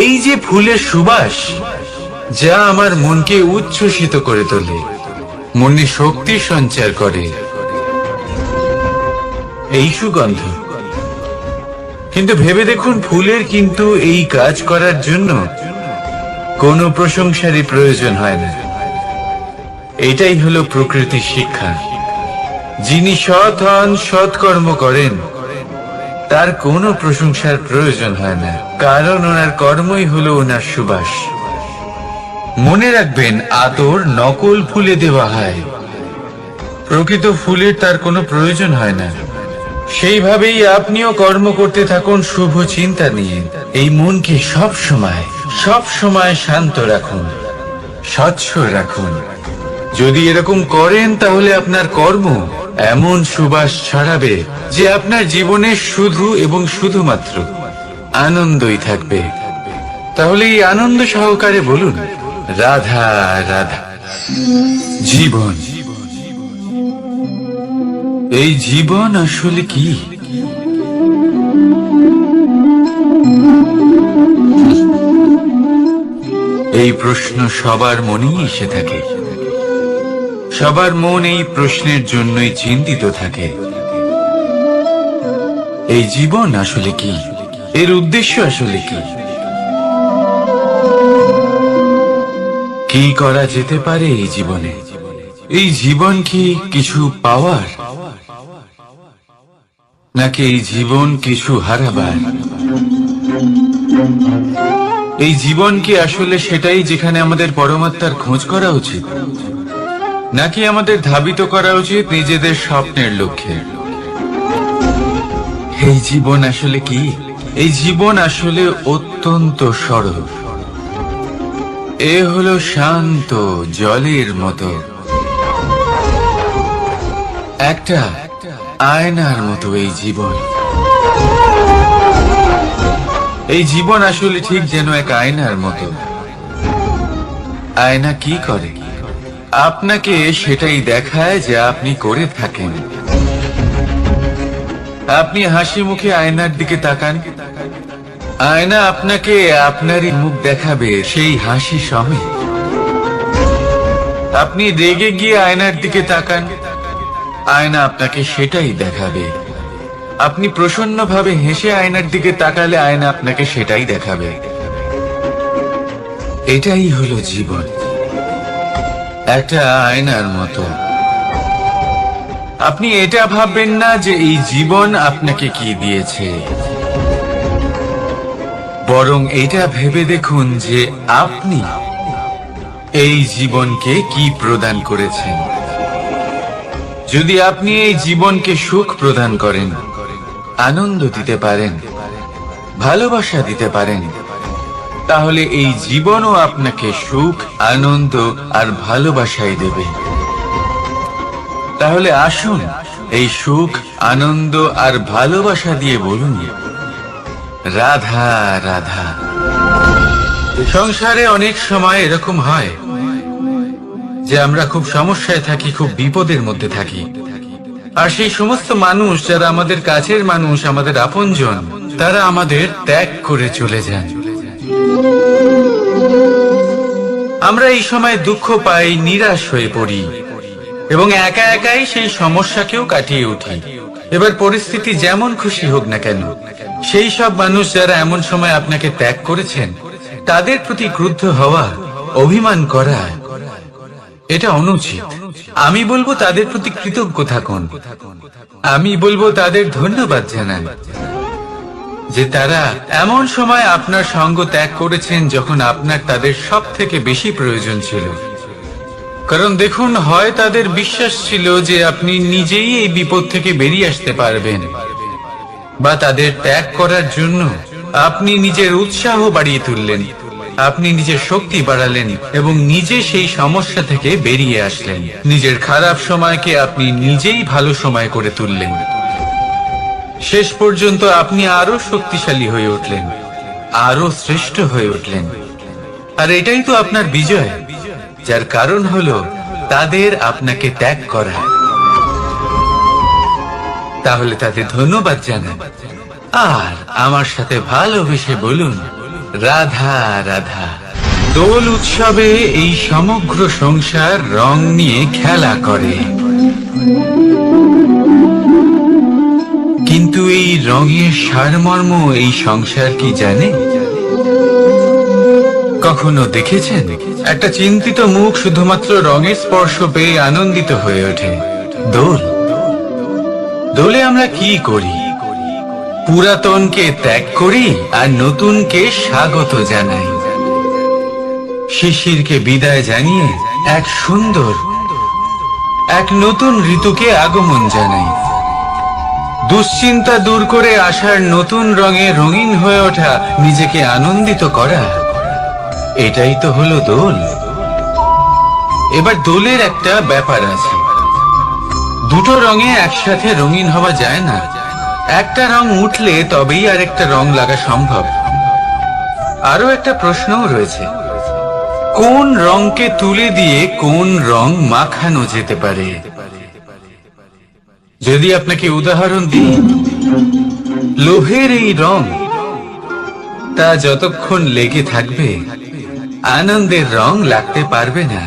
এই যে ফুলের সুবাস, যা আমার মনকে উচ্ছ্বসিত করে তোলে, মনে শক্তি সঞ্চার করে, এই সুগন্ধ। কিন্তু ভেবে দেখুন, ফুলের কিন্তু এই কাজ করার জন্য কোনো প্রশংসারই প্রয়োজন হয় না। এটাই হলো প্রকৃতির শিক্ষা। যিনি সৎ হন, সৎকর্ম করেন, তার কোনো প্রশংসার প্রয়োজন হয় না, কারণ ওনার কর্মই হলো ওনার সুবাস। মনে রাখবেন, আতর নকল ফুলে দেওয়া হয়, প্রকৃত ফুলের তার কোনো প্রয়োজন হয় না। সেইভাবেই আপনিও কর্ম করতে থাকুন শুভ চিন্তা নিয়ে। এই মনকে সব সময় শান্ত রাখুন, স্বচ্ছ রাখুন। যদি এরকম করেন, তাহলে আপনার কর্ম এমন সুবাস ছড়াবে যে আপনার জীবনে শুধু এবং শুধুমাত্র আনন্দই থাকবে। তাহলে এই আনন্দ সহকারে বলুন, রাধা রাধা। জীবন, এই জীবন আসলে কি? এই প্রশ্ন সবার মনেই এসে থাকে। সবার মন এই প্রশ্নের জন্যই চিন্তিত থাকে। এই জীবন আসলে কি? এর উদ্দেশ্য আসলে কি? কি করা যেতে পারে এই জীবনে? এই জীবন কি কিছু পাওয়ার, নাকি এই জীবন কিছু হারাবার? এই জীবন কি আসলে সেটাই যেখানে আমাদের পরমাত্মার খোঁজ করা উচিত, নাকি আমাদের ধাবিত করা উচিত নিজেদের স্বপ্নের লক্ষ্যে? এই জীবন আসলে কি? এই জীবন আসলে অত্যন্ত সরল। এ হলো শান্ত জলের মতো, একটা আয়নার মতো। এই জীবন, এই জীবন আসলে ঠিক যেন এক আয়নার মতো। আয়না কি করে? আপনাকে সেটাই দেখায় যা আপনি করে থাকেন। আপনি হাসি মুখে আয়নার দিকে তাকান, আয়না আপনাকে আপনারই মুখ দেখাবে সেই হাসি সমেত। আপনি রেগে গিয়ে আয়নার দিকে তাকান, আয়না আপনাকে সেটাই দেখাবে। আপনি প্রসন্নভাবে হেসে আয়নার দিকে তাকালে আয়না আপনাকে সেটাই দেখাবে। এটাই হলো জীবন, একটা আয়নার মতো। আপনি এটা ভাববেন না যে এই জীবন আপনাকে কি দিয়েছে, বরং এটা ভেবে দেখুন যে আপনি এই জীবনকে কি প্রদান করেছেন। যদি আপনি এই জীবনকে সুখ প্রদান করেন, আনন্দ দিতে পারেন, ভালোবাসা দিতে পারেন, তাহলে এই জীবনও আপনাকে সুখ, আনন্দ আর ভালোবাসাই দেবে। তাহলে আসুন এই সুখ, আনন্দ আর ভালোবাসা দিয়ে বলুন, রাধা রাধা। সংসারে অনেক সময় এরকম হয় যে আমরা খুব সমস্যায় থাকি, খুব বিপদের মধ্যে থাকি। আর সেই সমস্ত মানুষ যারা আমাদের কাছের মানুষ, আমাদের আপনজন, তারা আমাদের ত্যাগ করে চলে যান। আমরা এই সময় দুঃখ পাই, নিরাশ হয়ে পড়ি এবং একা একাই সেই সমস্যাকেও কাটিয়ে উঠি। এবার পরিস্থিতি যেমন খুশি হোক না কেন, সেই সব মানুষ যারা এমন সময় আপনাকে ত্যাগ করেছেন, তাদের প্রতি ক্রুদ্ধ হওয়া, অভিমান করা, এটা অনুচিত। আমি বলবো তাদের প্রতি কৃতজ্ঞ থাকুন। আমি বলবো তাদের ধন্যবাদ জানান যে তারা এমন সময় আপনার সঙ্গ ত্যাগ করেছেন যখন আপনার তাদের সব থেকে বেশি প্রয়োজন ছিল। কারণ দেখুন, হয় তাদের বিশ্বাস ছিল যে আপনি নিজেই এই বিপদ থেকে বেরিয়ে আসতে পারবেন, বা তাদের ত্যাগ করার জন্য আপনি নিজের উৎসাহ বাড়িয়ে তুললেন, আপনি নিজের শক্তি বাড়ালেন এবং নিজে সেই সমস্যা থেকে বেরিয়ে আসলেন। নিজের খারাপ সময়কে আপনি নিজেই ভালো সময় করে তুললেন। শেষ পর্যন্ত আপনি আরো শক্তিশালী হয়ে উঠলেন, আরো শ্রেষ্ঠ হয়ে উঠলেন। আর এটাই তো আপনার বিজয়, যার কারণ হলো তাদের আপনাকে ত্যাগ করা। তাহলে তাদের ধন্যবাদ জানান আর আমার সাথে ভালোবেসে বলুন, রাধা রাধা। দোল উৎসবে এই সমগ্র সংসার রং নিয়ে খেলা করে, কিন্তু এই রঙের সারমর্ম এই সংসার কি জানে? কখনো দেখেছেন একটা চিন্তিত মুখ শুধুমাত্র রঙের স্পর্শ পেয়ে আনন্দিত হয়ে ওঠে? দোলে আমরা কি করি? পুরাতনকে ত্যাগ করি আর নতুনকে স্বাগত জানাই। শিশিরকে বিদায় জানিয়ে এক সুন্দর, এক নতুন ঋতুকে আগমন জানাই। দুশ্চিন্তা দূর করে আসার নতুন রঙে রঙিন হয়ে ওঠা, নিজেকে আনন্দিত করা, এটাই তো হলো দোল। এবার দোলের একটা ব্যাপার আছে। দুটো রঙে একসাথে রঙিন হওয়া যায় না। একটা রং উঠলে তবেই আরেকটা রং লাগা সম্ভব। আরো একটা প্রশ্নও রয়েছে, কোন রংকে তুলে দিয়ে কোন রং মাখানো যেতে পারে? যদি আপনাকে উদাহরণ দিই, লোহের এই রং, তা যতক্ষণ লেগে থাকবে আনন্দের রং লাগতে পারবে না,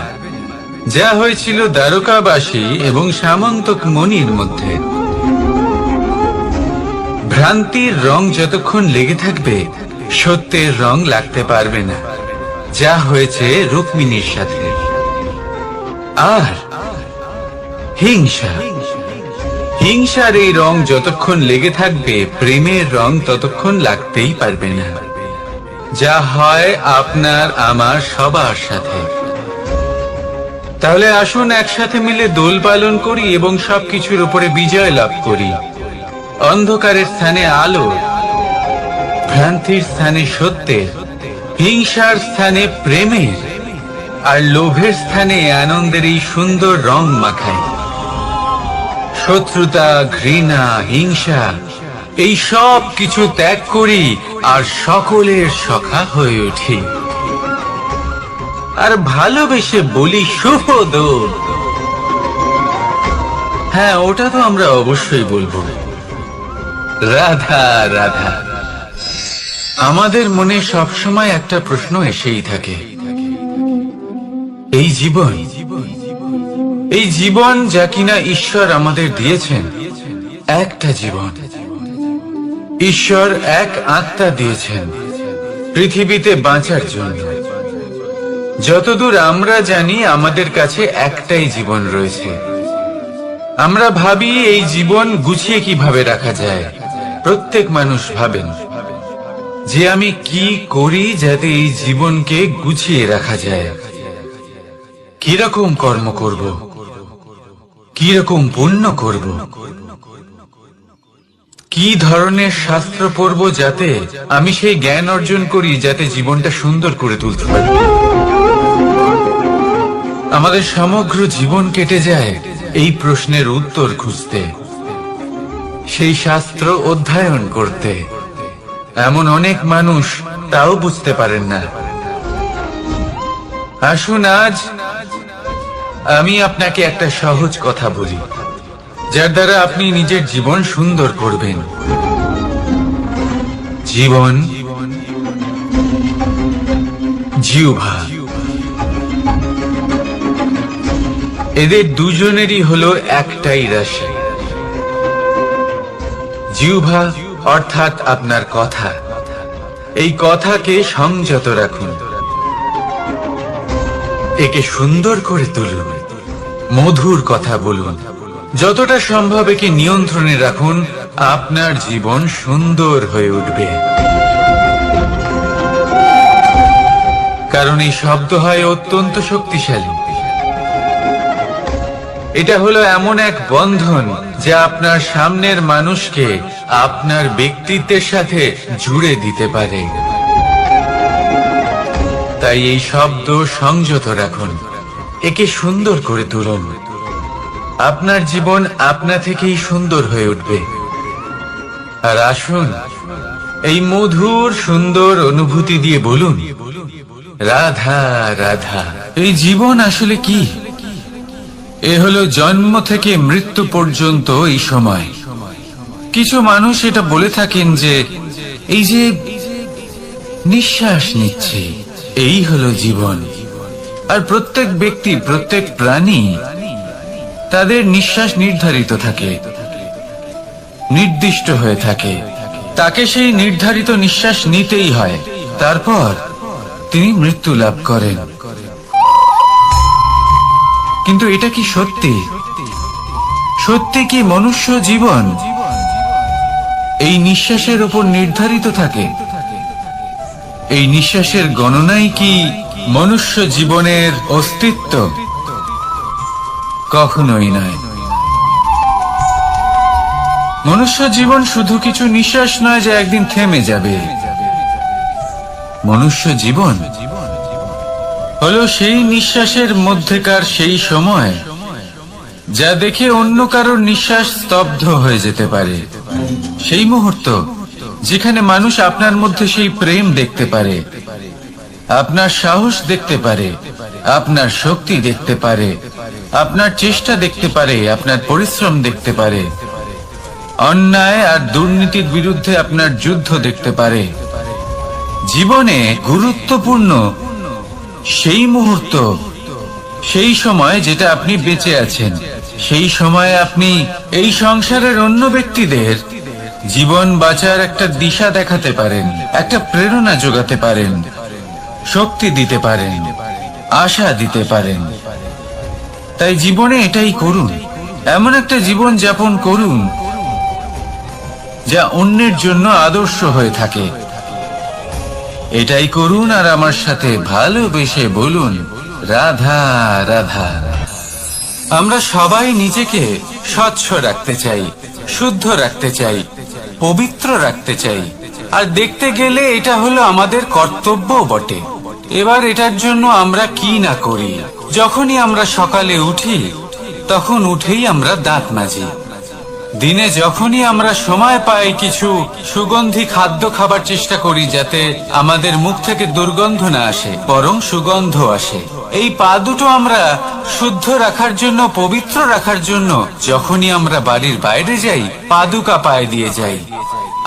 যা হয়েছিল দ্বারকাবাসী এবং সামন্তক মণির মধ্যে। ভ্রান্তির রং যতক্ষণ লেগে থাকবে সত্যের রং লাগতে পারবে না, যা হয়েছে রুক্মিণীর সাথে। আর হিংসা, হিংসার এই রং যতক্ষণ লেগে থাকবে প্রেমের রং ততক্ষণ লাগতেই পারবে না, যা হয় আপনার আমার সবার সাথে। তাহলে আসুন একসাথে মিলে দোল পালন করি এবং সবকিছুর উপরে বিজয় লাভ করি। অন্ধকারের স্থানে আলো, ভ্রান্তির স্থানে সত্যের, হিংসার স্থানে প্রেমের, আর লোভের স্থানে আনন্দের এই সুন্দর রং মাখাই। শত্রুতা, ঘৃণা, হিংসা এই সব কিছু ত্যাগ করি আর সকলের সখা হয়ে উঠি। আর ভালোবেসে বলি শুভ দোল। হ্যাঁ, ওটা তো আমরা অবশ্যই বলবো, রাধা রাধা। আমাদের মনে সবসময় একটা প্রশ্ন এসেই থাকে, এই জীবন, এই জীবন যা কিনা ঈশ্বর আমাদের দিয়েছেন, একটা জীবন। ঈশ্বর এক আত্মা দিয়েছেন পৃথিবীতে বাঁচার জন্য। যতদূর আমরা জানি আমাদের কাছে একটাই জীবন রয়েছে। আমরা ভাবি এই জীবন গুছিয়ে কিভাবে রাখা যায়। প্রত্যেক মানুষ ভাবেন যে আমি কি করি যাতে এই জীবনকে গুছিয়ে রাখা যায়, কিরকম কর্ম করব, কিরকম পুণ্য করব, কি ধরনের শাস্ত্র পড়ব যাতে আমি সেই জ্ঞান অর্জন করি যাতে জীবনটা সুন্দর করে তুলতে পারি। আমাদের সমগ্র জীবন কেটে যায় এই প্রশ্নের উত্তর খুঁজতে, সেই শাস্ত্র অধ্যয়ন করতে। এমন অনেক মানুষ তাও বুঝতে পারেন না। আসুন আজ আমি আপনাকে একটা সহজ কথা বলি, যার দ্বারা আপনি নিজের জীবন সুন্দর করবেন। জীবন, জিহ্বা, এদের দুজনেরই হলো একটাই রাশি। জিহ্বা অর্থাৎ আপনার কথা, এই কথাকে সংযত রাখুন, একে সুন্দর করে তুলুন, মধুর কথা বলুন, যতটা সম্ভব একে নিয়ন্ত্রণে রাখুন। আপনার জীবন সুন্দর হয়ে উঠবে। কারণ এই শব্দ হয় অত্যন্ত শক্তিশালী। এটা হলো এমন এক বন্ধন যা আপনার সামনের মানুষকে আপনার ব্যক্তিত্বের সাথে জুড়ে দিতে পারে। তাই এই শব্দ সংযত রাখুন, একে সুন্দর করে তুলুন। আপনার জীবন আপনা থেকেই সুন্দর হয়ে উঠবে। আর আসুন এই মধুর সুন্দর অনুভূতি দিয়ে বলুন, রাধা রাধা। এই জীবন আসলে কি? এ হলো জন্ম থেকে মৃত্যু পর্যন্ত এই সময়। কিছু মানুষ এটা বলে থাকেন যে এই যে নিঃশ্বাস নিচ্ছে, এই হলো জীবন। আর প্রত্যেক ব্যক্তি, প্রত্যেক প্রাণী, তাদের নিঃশ্বাস নির্ধারিত থাকে, নির্দিষ্ট হয়ে থাকে। তাকে সেই নির্ধারিত নিঃশ্বাস নিতেই হয়, তারপর তিনি মৃত্যু লাভ করেন। কিন্তু এটা কি সত্যি? সত্যি কি মনুষ্য জীবন এই নিঃশ্বাসের উপর নির্ধারিত থাকে? এই নিঃশ্বাসের গণনাই কি মনুষ্য জীবনের অস্তিত্ব? কখনোই নয়। মনুষ্য জীবন শুধু কিছু নিঃশ্বাস নয় যা একদিন থেমে যাবে। মনুষ্য জীবন হলো সেই নিঃশ্বাসের মধ্যেকার সেই সময় যা দেখে অন্য কারোর নিঃশ্বাস স্তব্ধ হয়ে যেতে পারে। সেই মুহূর্ত যেখানে মানুষ আপনার মধ্যে সেই প্রেম দেখতে পারে, আপনার সাহস দেখতে পারে, আপনার শক্তি দেখতে পারে, আপনার চেষ্টা দেখতে পারে, আপনার পরিশ্রম দেখতে পারে, অন্যায় আর দুর্নীতির বিরুদ্ধে আপনার যুদ্ধ দেখতে পারে। জীবনে গুরুত্বপূর্ণ সেই মুহূর্ত, সেই সময় যেটা আপনি বেঁচে আছেন, সেই সময়ে আপনি এই সংসারের অন্য ব্যক্তিদের জীবন বাঁচার একটা দিশা দেখাতে পারেন, একটা প্রেরণা যোগাতে পারেন, শক্তি দিতে পারেন, আশা দিতে পারেন। তাই জীবনে এটাই করুন, এমন একটা জীবন যাপন করুন যা অন্যের জন্য আদর্শ হয়ে থাকে। এটাই করুন আর আমার সাথে ভালোবেসে বলুন, রাধা রাধা। আমরা সবাই নিজেকে স্বচ্ছ রাখতে চাই, শুদ্ধ রাখতে চাই, পবিত্র রাখতে চাই। আর দেখতে গেলে এটা হলো আমাদের কর্তব্য বটে। এবার এটার জন্য আমরা কি না করি। যখনই আমরা সকালে উঠি, তখন উঠেই আমরা দাঁত মাজি। দিনে যখনই আমরা সময় পাই, কিছু সুগন্ধি খাদ্য খাবার চেষ্টা করি, যাতে আমাদের মুখ থেকে দুর্গন্ধ না আসে, বরং সুগন্ধ আসে। এই পা দুটো আমরা শুদ্ধ রাখার জন্য, পবিত্র রাখার জন্য যখনই আমরা বাড়ির বাইরে যাই, পাদুকা পায়ে দিয়ে যাই।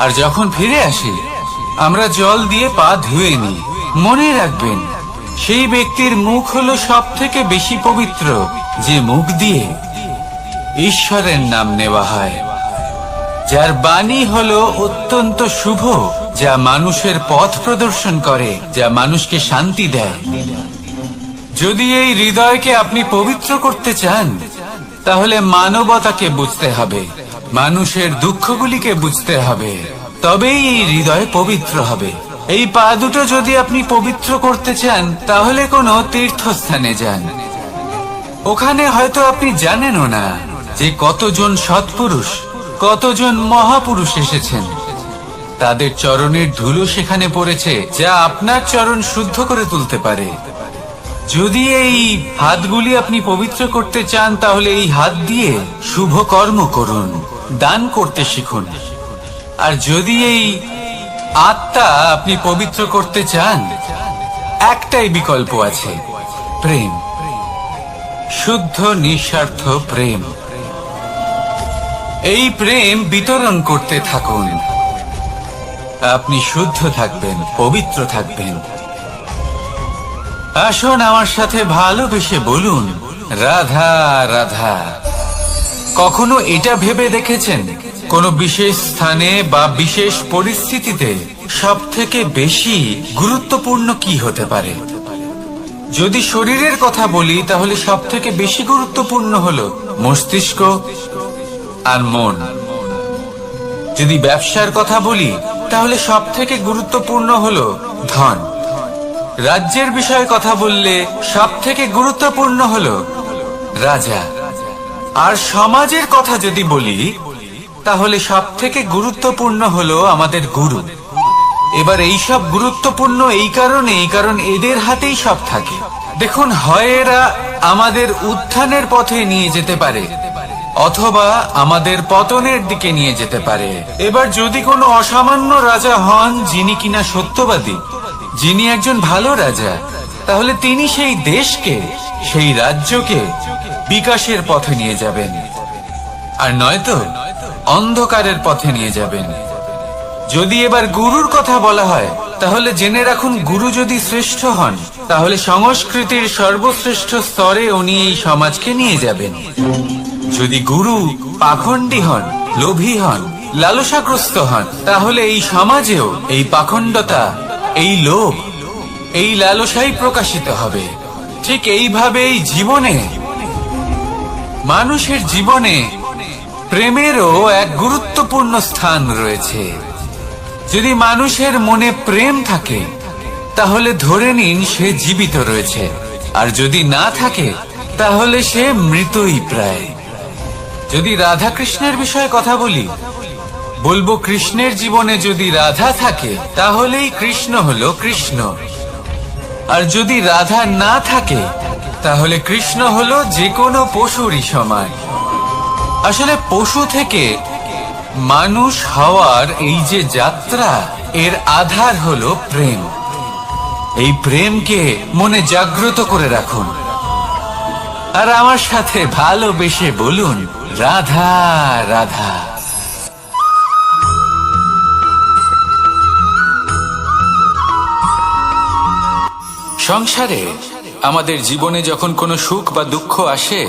আর যখন ফিরে আসি, আমরা জল দিয়ে পা ধুয়ে নিই। মনে রাখবেন, সেই ব্যক্তির মুখ হলো সব থেকে বেশি পবিত্র, যে মুখ দিয়ে ঈশ্বরের নাম নেওয়া হয়, যার বাণী হলো অত্যন্ত শুভ, যা মানুষের পথ প্রদর্শন করে, যা মানুষকে শান্তি দেয়। যদি এই হৃদয়কে আপনি পবিত্র করতে চান, তাহলে মানবতাকে বুঝতে হবে, মানুষের দুঃখগুলিকে বুঝতে হবে, তবেই এই হৃদয় পবিত্র হবে। এই পা দুটো যদি আপনি পবিত্র করতে চান, তাহলে কোনো তীর্থস্থানে যান। ওখানে হয়তো আপনি জানেনও না যে কতজন সৎপুরুষ, কতজন মহাপুরুষ এসেছেন। তাদের চরণের ধুলো সেখানে পড়েছে, যা আপনার চরণ শুদ্ধ করে তুলতে পারে। যদি এই হাতগুলি আপনি পবিত্র করতে চান, তাহলে এই হাত দিয়ে শুভ কর্ম করুন, দান করতে শিখুন। আর যদি এই আত্মা আপনি পবিত্র করতে চান, একটাই বিকল্প আছে, প্রেম, শুদ্ধ নিঃস্বার্থ প্রেম। এই প্রেম বিতরণ করতে থাকুন। আপনি শুদ্ধ থাকবেন, পবিত্র থাকবেন। আসুন আমার সাথে ভালোবেসে বলুন, রাধা রাধা। কখনো এটা ভেবে দেখেছেন, কোনো বিশেষ স্থানে বা বিশেষ পরিস্থিতিতে সব থেকে বেশি গুরুত্বপূর্ণ কি হতে পারে? যদি শরীরের কথা বলি, তাহলে সব থেকে বেশি গুরুত্বপূর্ণ হলো মস্তিষ্ক আর মন। যদি ব্যবসার কথা বলি, তাহলে সব থেকে গুরুত্বপূর্ণ হলো ধন। রাজ্যের বিষয়ে কথা বললে সব থেকে গুরুত্বপূর্ণ হলো রাজা। আর সমাজের কথা যদি বলি, তাহলে সব থেকে গুরুত্বপূর্ণ হলো আমাদের গুরু। এবার এই সব গুরুত্বপূর্ণ এই কারণেই, কারণ এদের হাতেই সব থাকে। দেখুন, হয় এরা আমাদের উত্থানের পথে নিয়ে যেতে পারে, অথবা আমাদের পতনের দিকে নিয়ে যেতে পারে। এবার যদি কোনো অসামান্য রাজা হন, যিনি কিনা সত্যবাদী, যিনি একজন ভালো রাজা, তাহলে তিনি সেই দেশকে, সেই রাজ্যকে বিকাশের পথে নিয়ে যাবেন, আর নয়তো অন্ধকারের পথে নিয়ে যাবেন। যদি এবার গুরুর কথা বলা হয়, তাহলে জেনে রাখুন, গুরু যদি শ্রেষ্ঠ হন, তাহলে সংস্কৃতির সর্বশ্রেষ্ঠ স্তরে উনি এই সমাজকে নিয়ে যাবেন। যদি গুরু পাখণ্ডী হন, লোভী হন, লালসাগ্রস্ত হন, তাহলে এই সমাজেও এই পাখণ্ডতা, এই লোভ, এই লালসাই প্রকাশিত হবে। ঠিক এইভাবেই জীবনে, মানুষের জীবনে প্রেমেরও এক গুরুত্বপূর্ণ স্থান রয়েছে। যদি মানুষের মনে প্রেম থাকে, তাহলে ধরে নিন সে জীবিত রয়েছে, আর যদি না থাকে, তাহলে সে মৃতই প্রায়। যদি রাধা কৃষ্ণের বিষয়ে কথা বলি, বলবো কৃষ্ণের জীবনে যদি রাধা থাকে, তাহলেই কৃষ্ণ হলো কৃষ্ণ। আর যদি রাধা না থাকে, তাহলে কৃষ্ণ হলো যে কোনো পশুরই সমান। আসলে পশু থেকে মানুষ হওয়ার এই যে যাত্রা, এর আধার হলো প্রেম। এই প্রেমকে মনে জাগ্রত করে রাখুন আর আমার সাথে ভালোবেসে বলুন, রাধা রাধা। সংসারে আমাদের জীবনে যখন কোনো সুখ বা দুঃখ আসে,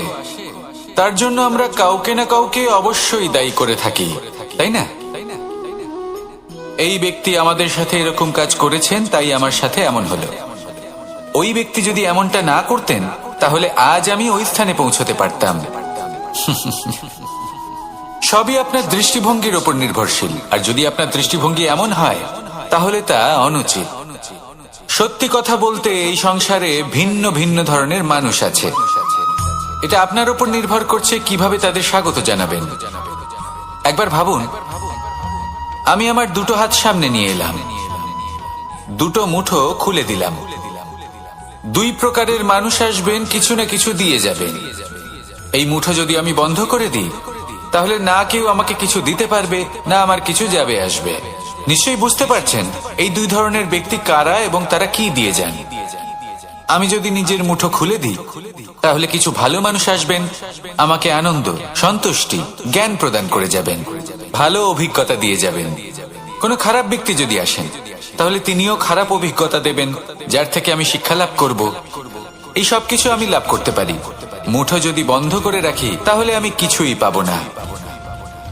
তার জন্য আমরা কাউকে না কাউকে অবশ্যই দায়ী করে থাকি, তাই না? এই ব্যক্তি আমাদের সাথে এরকম কাজ করেছেন, তাই আমার সাথে এমন হলো। ওই ব্যক্তি যদি এমনটা না করতেন, তাহলে আজ আমি ওই স্থানে পৌঁছতে পারতাম। সবই আপনার দৃষ্টিভঙ্গির উপর নির্ভরশীল, আর যদি আপনার দৃষ্টিভঙ্গি এমন হয়, তাহলে তা অনুচিত। সত্যি কথা বলতে, এই সংসারে ভিন্ন ভিন্ন ধরনের মানুষ আছে। এটা আপনার উপর নির্ভর করছে কিভাবে তাদের স্বাগত জানাবেন। একবার ভাবুন, আমি আমার দুটো হাত সামনে নিয়ে এলাম, দুটো মুঠো খুলে দিলাম। দুই প্রকারের মানুষ আসবেন, কিছু না কিছু দিয়ে যাবেন। এই মুঠো যদি আমি বন্ধ করে দিই, তাহলে না কেউ আমাকে কিছু দিতে পারবে, না আমার কিছু যাবে আসবে। নিশ্চয়ই বুঝতে পারছেন এই দুই ধরনের ব্যক্তি কারা এবং তারা কি দিয়ে যান। আমি যদি নিজের মুঠো খুলে দিই, তাহলে কিছু ভালো মানুষ আসবেন, আমাকে আনন্দ, সন্তুষ্টি, জ্ঞান প্রদান করে যাবেন, ভালো অভিজ্ঞতা দিয়ে যাবেন। কোনো খারাপ ব্যক্তি যদি আসেন, তাহলে তিনিও খারাপ অভিজ্ঞতা দেবেন, যার থেকে আমি শিক্ষা লাভ করব। এই সব কিছু আমি লাভ করতে পারি। মুঠো যদি বন্ধ করে রাখি, তাহলে আমি কিছুই পাবো না।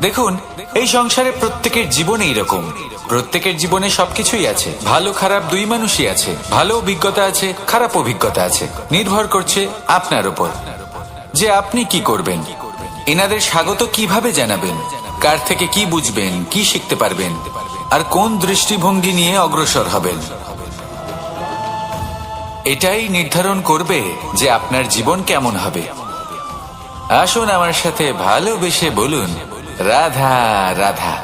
দেখুন, এই সংসারে প্রত্যেকের জীবনে এইরকম। প্রত্যেকের জীবনে সবকিছুই আছে, ভালো খারাপ দুই মানুষই আছে। ভালো অভিজ্ঞতা আছে, খারাপ অভিজ্ঞতা আছে। নির্ভর করছে আপনার উপর যে আপনি কি করবেন, এনাদের স্বাগত কিভাবে জানাবেন, কার থেকে কি বুঝবেন, কি শিখতে পারবেন, আর কোন দৃষ্টিভঙ্গি নিয়ে অগ্রসর হবেন। এটাই নির্ধারণ করবে যে আপনার জীবন কেমন হবে। আসুন আমার সাথে ভালোবেসে বলুন, রাধা রাধা।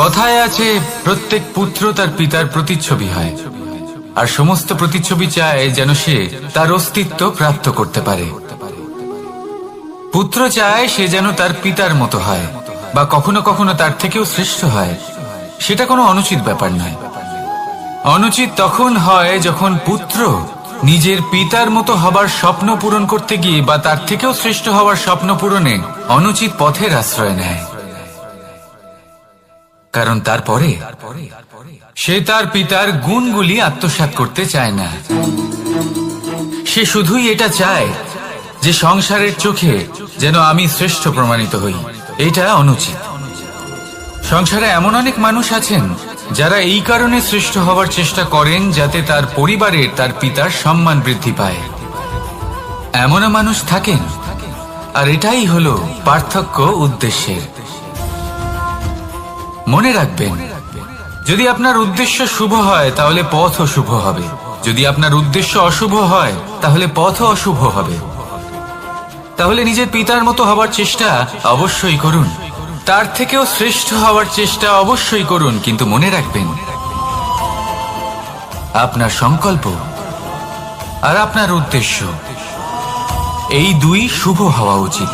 কথায় আছে, প্রত্যেক পুত্র তার পিতার প্রতিচ্ছবি হয়, আর সমস্ত প্রতিচ্ছবি চায় যেন সে তার অস্তিত্ব প্রাপ্ত করতে পারে। পুত্র চায় সে যেন তার পিতার মতো হয়, বা কখনো কখনো তার থেকেও শ্রেষ্ঠ হয়। সেটা কোনো অনুচিত ব্যাপার নয়। অনুচিত তখন হয় যখন পুত্র নিজের পিতার মতো হবার স্বপ্ন পূরণ করতে গিয়ে বা তার থেকেও শ্রেষ্ঠ হওয়ার স্বপ্ন পূরণে অনুচিত পথের আশ্রয় নেয়। কারণ তারপরে সে তার পিতার গুণগুলি আত্মসাৎ করতে চায় না। সে শুধুই এটা চায় যে সংসারের চোখে যেন আমি শ্রেষ্ঠ প্রমাণিত হই। এটা অনুচিত। সংসারে এমন অনেক মানুষ আছেন যারা এই কারণে শ্রেষ্ঠ হওয়ার চেষ্টা করেন যাতে তার পরিবারের, তার পিতার সম্মান বৃদ্ধি পায়। এমনও মানুষ থাকেন, আর এটাই হলো পার্থক্য উদ্দেশ্যের। মনে রাখবেন, যদি আপনার উদ্দেশ্য শুভ হয় তাহলে পথও শুভ হবে, যদি আপনার উদ্দেশ্য অশুভ হয় তাহলে পথও অশুভ হবে। তাহলে নিজের পিতার মতো হবার চেষ্টা অবশ্যই করুন, তার থেকেও শ্রেষ্ঠ হওয়ার চেষ্টা অবশ্যই করুন, কিন্তু মনে রাখবেন আপনার সংকল্প আর আপনার উদ্দেশ্য এই দুই শুভ হওয়া উচিত।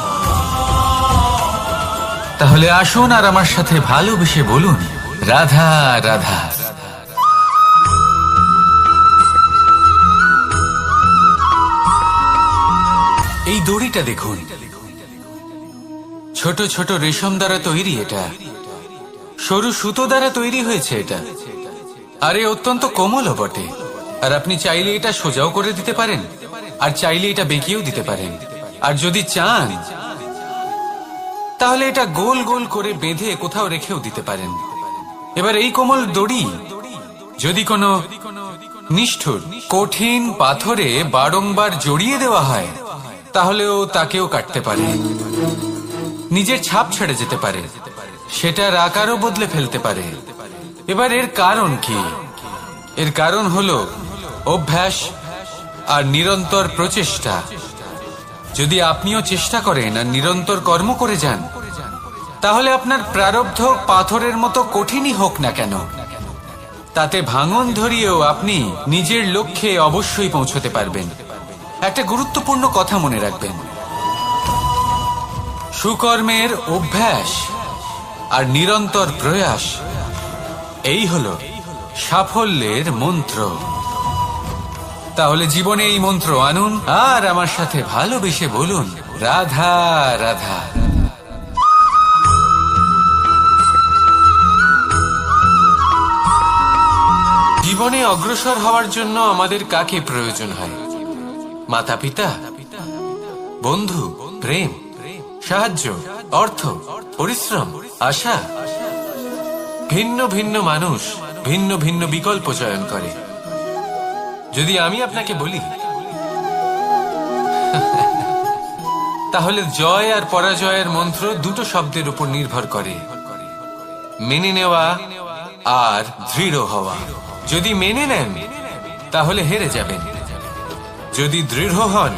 তাহলে আসুন আর আমার সাথে ভালোবেসে বলুন, রাধা রাধা। এই দড়িটা দেখুন, ছোট ছোট রেশম দ্বারা তৈরি। এটা সরু সুতো দ্বারা তৈরি হয়েছে এটা, আর এ অত্যন্ত কোমলও বটে। আর আপনি চাইলে এটা সোজাও করে দিতে পারেন, আর চাইলে এটা বেঁকিয়েও দিতে পারেন, আর যদি চান তাহলে এটা গোল গোল করে বেঁধে কোথাও রেখেও দিতে পারেন। এবার এই কোমল দড়ি যদি কোনো নিষ্ঠুর কঠিন পাথরে বারংবার জড়িয়ে দেওয়া হয়, তাহলেও তাকেও কাটতে পারে, নিজের ছাপ ছেড়ে যেতে পারে, সেটার আকারও বদলে ফেলতে পারে। এবার এর কারণ কি? এর কারণ হলো অভ্যাস আর নিরন্তর প্রচেষ্টা। যদি আপনিও চেষ্টা করেন আর নিরন্তর কর্ম করে যান, তাহলে আপনার প্রারব্ধ পাথরের মতো কঠিনই হোক না কেন, তাতে ভাঙন ধরিয়েও আপনি নিজের লক্ষ্যে অবশ্যই পৌঁছতে পারবেন। একটা গুরুত্বপূর্ণ কথা মনে রাখবেন, সুকর্মের অভ্যাস আর নিরন্তর প্রয়াস, এই হলো সাফল্যের মন্ত্র। তাহলে জীবনে এই মন্ত্র আনুন আর আমার সাথে ভালোবেসে বলুন, রাধা রাধা। জীবনে অগ্রসর হওয়ার জন্য আমাদের কাকে প্রয়োজন হয়? মাতা পিতা, বন্ধু, প্রেম, সাহায্য, অর্থ, পরিশ্রম, আশা। ভিন্ন ভিন্ন মানুষ ভিন্ন ভিন্ন বিকল্প চয়ন করে। যদি আমি আপনাকে বলি, তাহলে জয় আর পরাজয়ের মন্ত্র দুটো শব্দের উপর নির্ভর করে, মেনে নেওয়া আর দৃঢ় হওয়া। যদি মেনে নেন তাহলে হেরে যাবেন, যদি দৃঢ় হন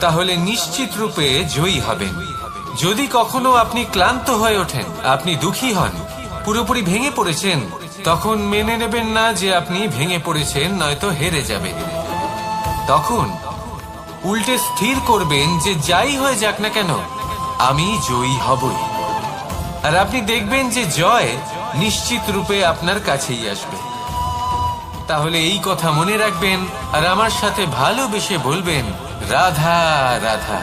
তাহলে নিশ্চিত রূপে জয়ী হবেন। যদি কখনো আপনি ক্লান্ত হয়ে ওঠেন, আপনি দুঃখী হন, পুরোপুরি ভেঙে পড়েছেন, তখন মেনে নেবেন না যে আপনি ভেঙে পড়েছেন, নয়তো হেরে যাবেন। তখন উল্টে স্থির করবেন যে যাই হয়ে যাক না কেন, আমি জয়ী হবই। আর আপনি দেখবেন যে জয় নিশ্চিত রূপে আপনার কাছেই আসবে। তাহলে এই কথা মনে রাখবেন আর আমার সাথে ভালোবেসে বলবেন, রাধা রাধা।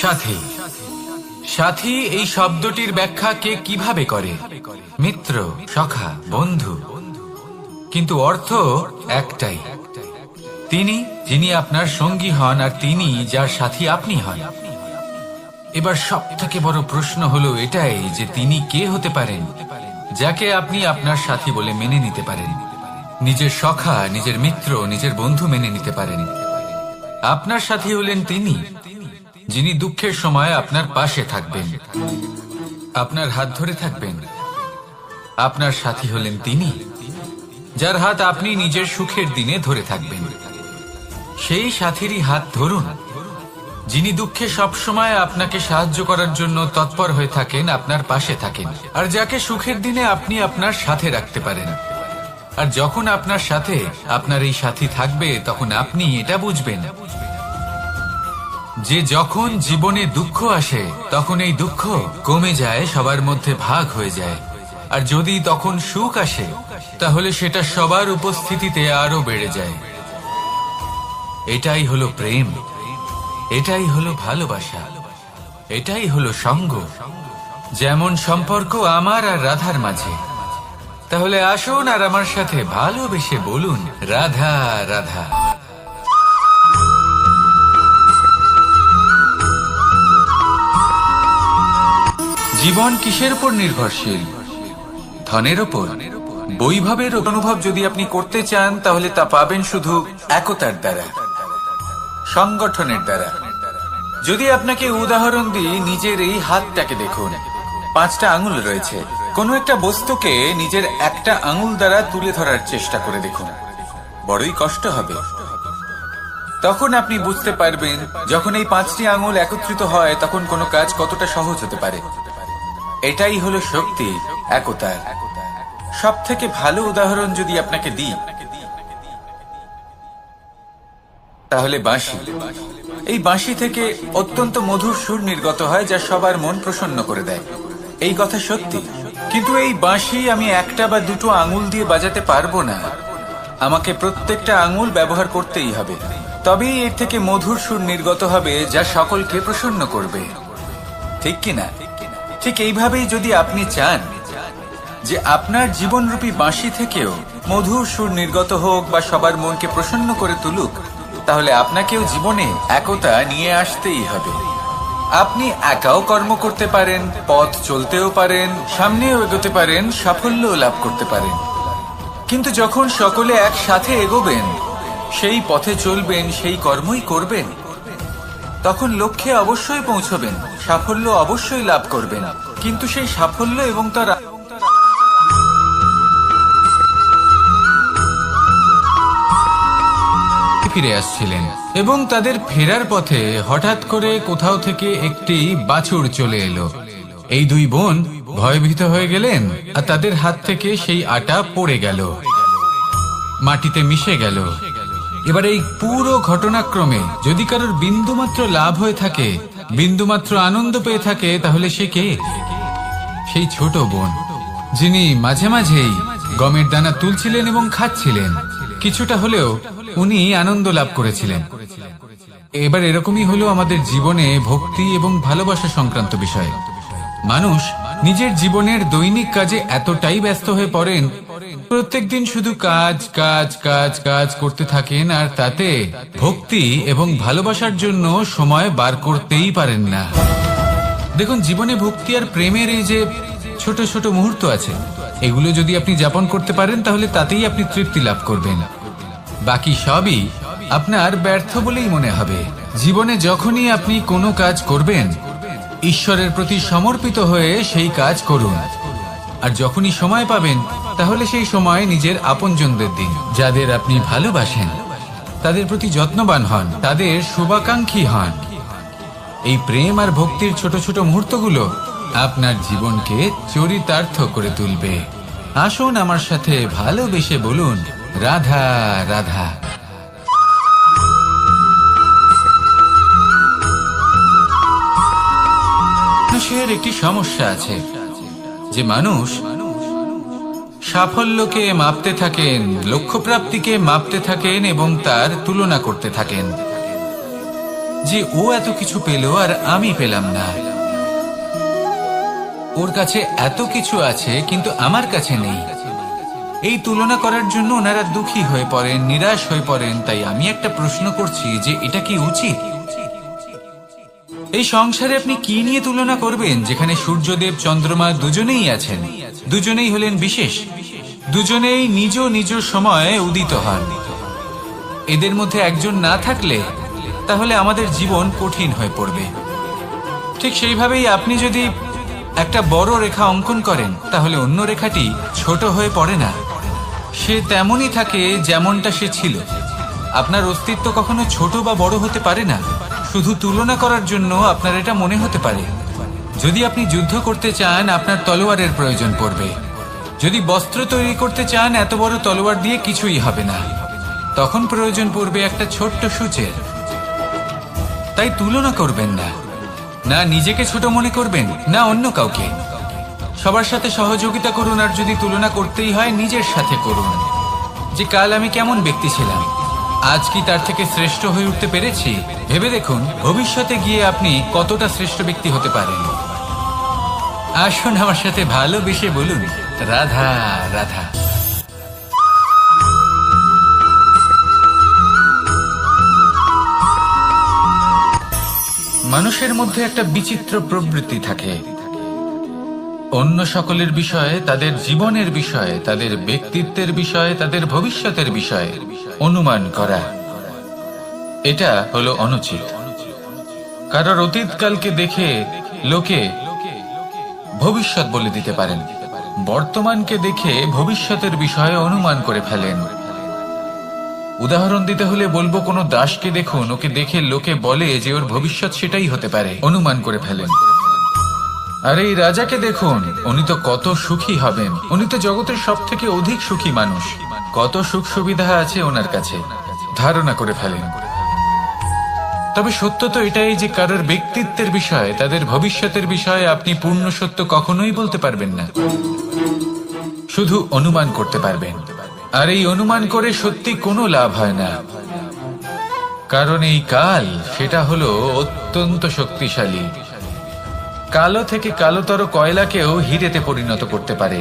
সাথী, সাথী এই শব্দটির ব্যাখ্যা কে কিভাবে করে? মিত্র, সখা, বন্ধু। কিন্তু অর্থ একটাই, তিনি যিনি আপনার সঙ্গী হন আর তিনি যার সাথী আপনি হন। এবার সব থেকে বড় প্রশ্ন হলো এটাই যে তিনি কে হতে পারেন যাকে আপনি আপনার সাথী বলে মেনে নিতে পারেন, নিজের সখা, নিজের মিত্র, নিজের বন্ধু মেনে নিতে পারেন। আপনার সাথী হলেন তিনি যিনি দুঃখের সময় আপনার পাশে থাকবেন, আপনার হাত ধরে থাকবেন। আপনার সাথী হলেন তিনি যার হাত আপনি নিজের সুখের দিনে ধরে থাকবেন। সেই সাথীরই হাত ধরুন যিনি দুঃখে সবসময় আপনাকে সাহায্য করার জন্য তৎপর হয়ে থাকেন, আপনার পাশে থাকেন, আর যাকে সুখের দিনে আপনি আপনার সাথে রাখতে পারেন। আর যখন আপনার সাথে আপনার এই সাথী থাকবে, তখন আপনি এটা বুঝবেন যে যখন জীবনে দুঃখ আসে, তখন এই দুঃখ কমে যায়, সবার মধ্যে ভাগ হয়ে যায়। আর যদি তখন সুখ আসে, তাহলে সেটা সবার উপস্থিতিতে আরো বেড়ে যায়। এটাই হলো প্রেম, এটাই হলো ভালোবাসা, এটাই হলো সঙ্গ। যেমন সম্পর্ক আমার আর রাধার মাঝে। তাহলে আসুন আর আমার সাথে ভালোবেসে বলুন, রাধা রাধা। জীবন কিসের উপর নির্ভরশীল? ধনের উপর, বৈভবের অনুভব যদি আপনি করতে চান, তাহলে তা পাবেন শুধু একতার দ্বারা, সংগঠনের দ্বারা। যদি আপনাকে উদাহরণ দিই, নিজের এই হাতটাকে দেখুন, 5টা আঙুল রয়েছে। কোনো একটা বস্তুকে নিজের একটা আঙুল দ্বারা তুলে ধরার চেষ্টা করে দেখুন, বড়ই কষ্ট হবে। তখন আপনি বুঝতে পারবেন যখন এই 5টি আঙুল একত্রিত হয়, তখন কোনো কাজ কতটা সহজ হতে পারে। এটাই হলো শক্তি, একতার। সব থেকে ভালো উদাহরণ যদি আপনাকে দিই, তাহলে বাঁশি। এই বাঁশি থেকে অত্যন্ত মধুর সুর নির্গত হয়, যা সবার মন প্রসন্ন করে দেয়। এই কথা সত্যি। কিন্তু এই বাঁশি আমি একটা বা দুটো আঙুল দিয়ে বাজাতে পারবো না, আমাকে প্রত্যেকটা আঙুল ব্যবহার করতেই হবে। তবেই এর থেকে মধুর সুর নির্গত হবে, যা সকলকে প্রসন্ন করবে। ঠিক কিনা? ঠিক এইভাবেই যদি আপনি চান যে আপনার জীবনরূপী বাঁশি থেকেও মধুর সুর নির্গত হোক বা সবার মনকে প্রসন্ন করে তুলুক, তাহলে আপনাকেও জীবনে একতা নিয়ে আসতেই হবে। আপনি একাও কর্ম করতে পারেন, পথ চলতেও পারেন, সামনেও এগোতে পারেন, সাফল্যও লাভ করতে পারেন। কিন্তু যখন সকলে একসাথে এগোবেন, সেই পথে চলবেন, সেই কর্মই করবেন, তখন লক্ষ্যে অবশ্যই পৌঁছবেন, সাফল্য অবশ্যই লাভ করবেন। কিন্তু সেই সাফল্য এবং তার বাড়ি ফিরে আসছিলেন এবং তাদের ফেরার পথে হঠাৎ করে কোথাও থেকে একটি বাছুর চলে এলো। এই দুই বোন ভয়ভীত হয়ে গেলেন আর তাদের হাত থেকে সেই আটা পড়ে গেল, মাটিতে মিশে গেল। এবার এই পুরো ঘটনাক্রমে যদি কারোর বিন্দুমাত্র লাভ হয়ে থাকে, বিন্দুমাত্র আনন্দ পেয়ে থাকে, তাহলে সে কে? সেই ছোট বোন, যিনি মাঝে মাঝেই গমের দানা তুলছিলেন এবং খাচ্ছিলেন। কিছুটা হলেও উনি আনন্দ লাভ করেছিলেন। এবার এরকমই হলো আমাদের জীবনে ভক্তি এবং ভালোবাসা সংক্রান্ত বিষয়। মানুষ নিজের জীবনের দৈনিক কাজে এতটাই ব্যস্ত হয়ে পড়েন, প্রত্যেকদিন শুধু কাজ কাজ কাজ কাজ করতে থাকেন, আর তাতে ভক্তি এবং ভালোবাসার জন্য সময় বার করতেই পারেন না। দেখুন, জীবনে ভক্তি আর প্রেমের এই যে ছোট ছোট মুহূর্ত আছে, এগুলো যদি আপনি যাপন করতে পারেন তাহলে তাতেই আপনি তৃপ্তি লাভ করবেন। বাকি সবই আপনার ব্যর্থ বলেই মনে হবে। জীবনে যখনই আপনি কোনো কাজ করবেন, ঈশ্বরের প্রতি সমর্পিত হয়ে সেই কাজ করুন। আর যখনই সময় পাবেন, তাহলে সেই সময় নিজের আপনজনদের দিন। যাদের আপনি ভালোবাসেন তাদের প্রতি যত্নবান হন, তাদের শুভাকাঙ্ক্ষী হন। এই প্রেম আর ভক্তির ছোট ছোট মুহূর্তগুলো আপনার জীবনকে চরিতার্থ করে তুলবে। আসুন আমার সাথে ভালোবেসে বলুন, রাধা রাধা। মানুষের একটি সমস্যা আছে যে মানুষ সাফল্যকে মাপতে থাকেন, লক্ষ্যপ্রাপ্তিকে মাপতে থাকেন এবং তার তুলনা করতে থাকেন যে ও এত কিছু পেল আর আমি পেলাম না, ওর কাছে এত কিছু আছে কিন্তু আমার কাছে নেই। এই তুলনা করার জন্য ওনারা দুঃখী হয়ে পড়েন, নিরাশ হয়ে পড়েন। তাই আমি একটা প্রশ্ন করছি যে এটা কি উচিত? এই সংসারে আপনি কি নিয়ে তুলনা করবেন, যেখানে সূর্যদেব চন্দ্রমা দুজনেই আছেন, দুজনেই হলেন বিশেষ, দুজনেই নিজ নিজ সময়ে উদিত হন। এদের মধ্যে একজন না থাকলে তাহলে আমাদের জীবন কঠিন হয়ে পড়বে। ঠিক সেইভাবেই আপনি যদি একটা বড় রেখা অঙ্কন করেন, তাহলে অন্য রেখাটি ছোট হয়ে পড়ে না, সে তেমনই থাকে যেমনটা সে ছিল। আপনার অস্তিত্ব কখনো ছোট বা বড় হতে পারে না। শুধু তুলনা করার জন্য আপনার এটা মনে হতে পারে। যদি আপনি যুদ্ধ করতে চান, আপনার তলোয়ারের প্রয়োজন পড়বে। যদি বস্ত্র তৈরি করতে চান, এত বড় তলোয়ার দিয়ে কিছুই হবে না, তখন প্রয়োজন পড়বে একটা ছোট্ট সূচের। তাই তুলনা করবেন না, না নিজেকে ছোট মনে করবেন, না অন্য কাউকে। সবার সাথে সহযোগিতা করুন, আর যদি তুলনা করতেই হয় নিজের সাথে করুন, যে কাল আমি কেমন ব্যক্তি ছিলাম, আজ কি তার থেকে শ্রেষ্ঠ হয়ে উঠতে পেরেছি? ভেবে দেখুন ভবিষ্যতে গিয়ে আপনি কতটা শ্রেষ্ঠ ব্যক্তি হতে পারেন। আসুন আমার সাথে ভালোবেসে বলুন, রাধা রাধা। মানুষের মধ্যে একটা বিচিত্র প্রবৃত্তি থাকে, অন্য সকলের বিষয়ে, তাদের জীবনের বিষয়ে, তাদের ব্যক্তিত্বের বিষয়ে, তাদের ভবিষ্যতের বিষয়ে অনুমান করা। এটা হলো অনুচিত। কারোর অতীতকালকে দেখে লোকে ভবিষ্যৎ বলে দিতে পারেন, বর্তমানকে দেখে ভবিষ্যতের বিষয়ে অনুমান করে ফেলেন। উদাহরণ দিতে হলে বলবো, কোনো দাসকে দেখুন, ওকে দেখে লোকে বলে যে ওর ভবিষ্যৎ সেটাই হতে পারে, অনুমান করে ফেলেন। আর এই রাজাকে দেখুন, উনি তো কত সুখী হবেন, উনি তো জগতের সব থেকে অধিক সুখী মানুষ, কত সুখ সুবিধা আছে ওনার কাছে, ধারণা করে ফেলেন। তবে সত্য তো এটাই যে কারোর ব্যক্তিত্বের বিষয়ে, তাদের ভবিষ্যতের বিষয়ে আপনি পূর্ণ সত্য কখনোই বলতে পারবেন না, শুধু অনুমান করতে পারবেন। আর এই অনুমান করে সত্যি কোনো লাভ হয় না, কারণ এই কাল সেটা হলো অত্যন্ত শক্তিশালী। কালো থেকে কালোতর কয়লাকেও হিরেতে পরিণত করতে পারে,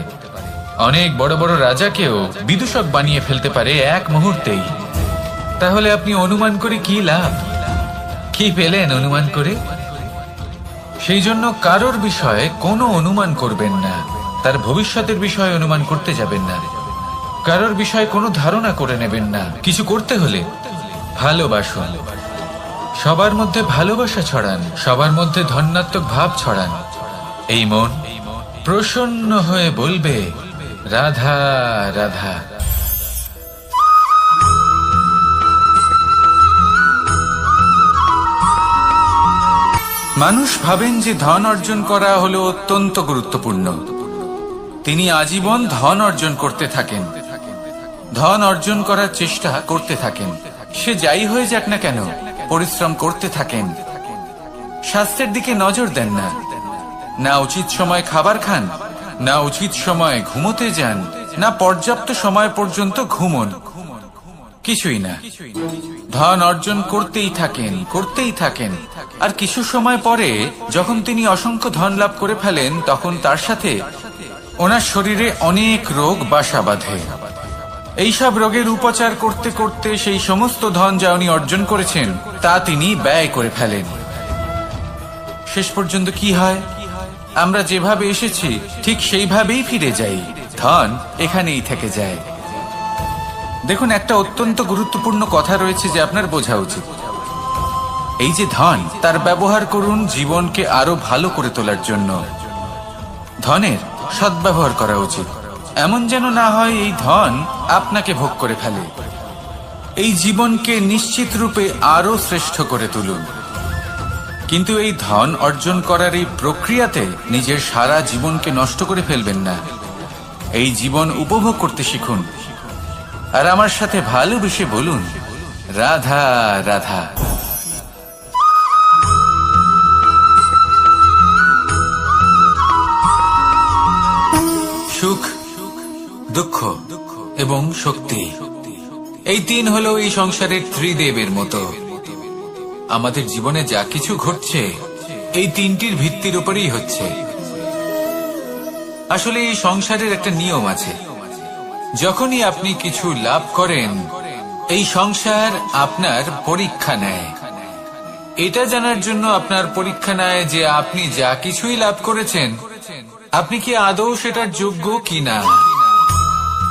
অনেক বড় বড় রাজাকেও বিদূষক বানিয়ে ফেলতে পারে এক মুহূর্তেই। তাহলে আপনি অনুমান করে কি লাভ? কি পেলেন অনুমান করে? সেই জন্য কারোর বিষয়ে কোনো অনুমান করবেন না, তার ভবিষ্যতের বিষয়ে অনুমান করতে যাবেন না, কারোর বিষয়ে কোনো ধারণা করে নেবেন না। কিছু করতে হলে ভালোবাসুন, সবার মধ্যে ভালোবাসা ছড়ান, সবার মধ্যে ধন্যাত্মক ভাব ছড়ান। এই মন প্রসন্ন হয়ে বলবে, রাধা রাধা। মানুষ ভাবেন যে ধন অর্জন করা হলো অত্যন্ত গুরুত্বপূর্ণ। তিনি আজীবন ধন অর্জন করতে থাকেন, ধন অর্জন করার চেষ্টা করতে থাকেন। সে যাই হয়ে যাক না কেন, পরিশ্রম করতে থাকেন। স্বাস্থ্যের দিকে নজর দেন না, না উচিত সময় খাবার খান, না উচিত সময় ঘুমোতে যান, না পর্যাপ্ত সময় পর্যন্ত ঘুমন, কিছুই না। ধন অর্জন করতেই থাকেন, করতেই থাকেন। আর কিছু সময় পরে যখন তিনি অসংখ্য ধন লাভ করে ফেলেন, তখন তার সাথে ওনার শরীরে অনেক রোগ বাসা বাঁধে। এইসব রোগের উপচার করতে করতে সেই সমস্ত ধন যা উনি অর্জন করেছেন তা তিনি ব্যয় করে ফেলেন। শেষ পর্যন্ত কি হয়? আমরা যেভাবে এসেছি ঠিক সেইভাবেই ফিরে যাই, ধন এখানেই থেকে যায়। দেখুন, একটা অত্যন্ত গুরুত্বপূর্ণ কথা রয়েছে যে আপনার বোঝা উচিত। এই যে ধন, তার ব্যবহার করুন জীবনকে আরো ভালো করে তোলার জন্য। ধনের সদ্ব্যবহার করা উচিত, এমন যেন না হয় এই ধন আপনাকে ভোগ করে ফেলে। এই জীবনকে নিশ্চিত রূপে আরো শ্রেষ্ঠ করে তুলুন। কিন্তু এই ধন অর্জন করার এই প্রক্রিয়াতে নিজের সারা জীবনকে নষ্ট করে ফেলবেন না। এই জীবন উপভোগ করতে শিখুন। আর আমার সাথে ভালোবেসে বলুন, রাধা রাধা। সুখ, দুঃখ এবং শক্তি, এই তিন হলো এই সংসারের ত্রিদেবের মতো। আমাদের জীবনে যা কিছু ঘটছে এই তিনটির ভিত্তির উপরেই হচ্ছে। আসলে এই সংসারের একটা নিয়ম আছে, যখনই আপনি কিছু লাভ করেন এই সংসার আপনার পরীক্ষা নেয়। এটা জানার জন্য আপনার পরীক্ষা নেয় যে আপনি যা কিছুই লাভ করেছেন আপনি কি আদৌ সেটার যোগ্য কিনা।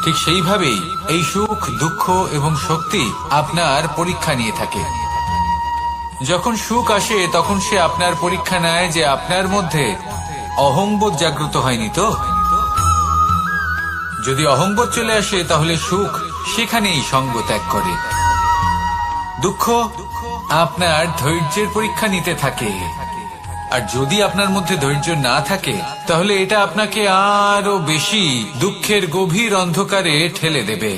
ঠিক সেইভাবেই এই সুখ, দুঃখ এবং শক্তি আপনার পরীক্ষা নিয়ে থাকে। যখন সুখ আসে তখন সে আপনার পরীক্ষা নেয় যে আপনার মধ্যে অহংবোধ জাগ্রত হয়নি তো। যদি অহংবোধ চলে আসে তাহলে সুখ সেখানেই সঙ্গ ত্যাগ করে। দুঃখ আপনার ধৈর্যের পরীক্ষা নিতে থাকে, আর যদি আপনার মধ্যে ধৈর্য না থাকে তাহলে এটা আপনাকে আরো বেশি দুঃখের গভীর অন্ধকারে ঠেলে দেবে।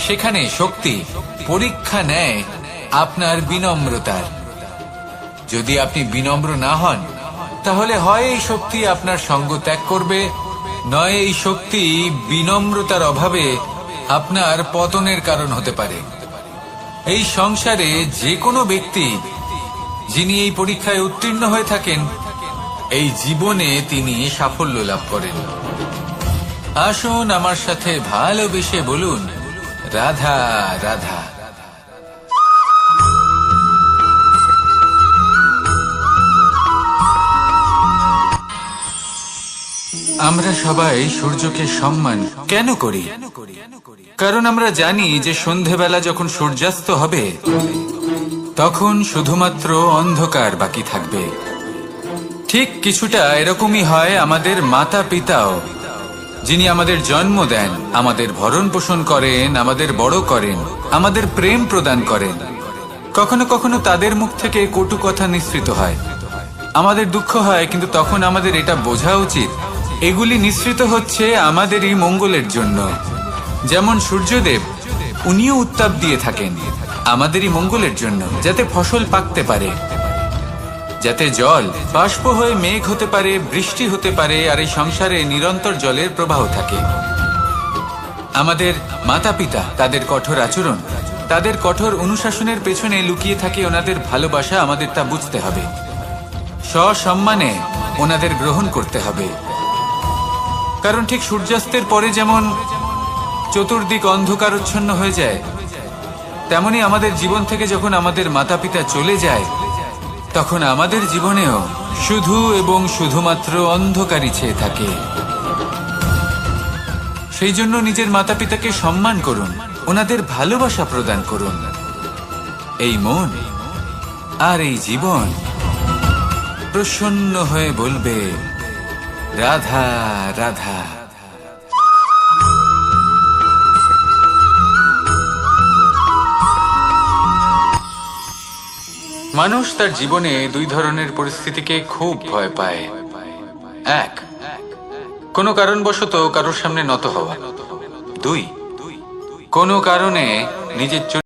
সেখানে শক্তি পরীক্ষা নেয় আপনার বিনম্রতার। যদি আপনি বিনম্র না হন তাহলে হয় এই শক্তি আপনার সঙ্গ ত্যাগ করবে, নয় এই শক্তি বিনম্রতার অভাবে আপনার পতনের কারণ হতে পারে। এই সংসারে যে কোনো ব্যক্তি যিনি এই পরীক্ষায় উত্তীর্ণ হয়ে থাকেন এই জীবনে তিনি সাফল্য লাভ করেন। আসুন আমার সাথে ভালোবেসে বলুন, রাধা রাধা। আমরা সবাই সূর্যকে সম্মান কেন করি? কারণ আমরা জানি যে সন্ধেবেলা যখন সূর্যাস্ত হবে তখন শুধুমাত্র অন্ধকার বাকি থাকবে। ঠিক কিছুটা এরকমই হয় আমাদের মাতা পিতাও, যিনি আমাদের জন্ম দেন, আমাদের ভরণ পোষণ করেন, আমাদের বড় করেন, আমাদের প্রেম প্রদান করেন। কখনো কখনো তাদের মুখ থেকে কটু কথা নিঃসৃত হয়, আমাদের দুঃখ হয়, কিন্তু তখন আমাদের এটা বোঝা উচিত এগুলি নিঃসৃত হচ্ছে আমাদেরই মঙ্গলের জন্য। যেমন সূর্যদেব, উনিও উত্তাপ দিয়ে থাকেন আমাদেরই মঙ্গলের জন্য, যাতে ফসল পাকতে পারে, যাতে জল বাষ্প হয়ে মেঘ হতে পারে, বৃষ্টি হতে পারে, আর এই সংসারে নিরন্তর জলের প্রবাহ থাকে। আমাদের মাতা পিতা, তাদের কঠোর আচরণ, তাদের কঠোর অনুশাসনের পেছনে লুকিয়ে থাকে ওনাদের ভালোবাসা। আমাদের তা বুঝতে হবে, সসম্মানে ওনাদের গ্রহণ করতে হবে। কারণ ঠিক সূর্যাস্তের পরে যেমন চতুর্দিক অন্ধকারচ্ছন্ন হয়ে যায়, তেমনি আমাদের জীবন থেকে যখন আমাদের মাতা পিতা চলে যায় তখন আমাদের জীবনেও শুধু এবং শুধুমাত্র অন্ধকারই ছেয়ে থাকে। সেই জন্য নিজের মাতা পিতাকে সম্মান করুন, ওনাদের ভালোবাসা প্রদান করুন। এই মন আর এই জীবন প্রসন্ন হয়ে বলবে, রাধা রাধা। মানুষ তার জীবনে দুই ধরনের পরিস্থিতিকে খুব ভয় পায়। এক, কোনো কারণবশত কারোর সামনে নত হওয়া। দুই, কোনো কারণে নিজের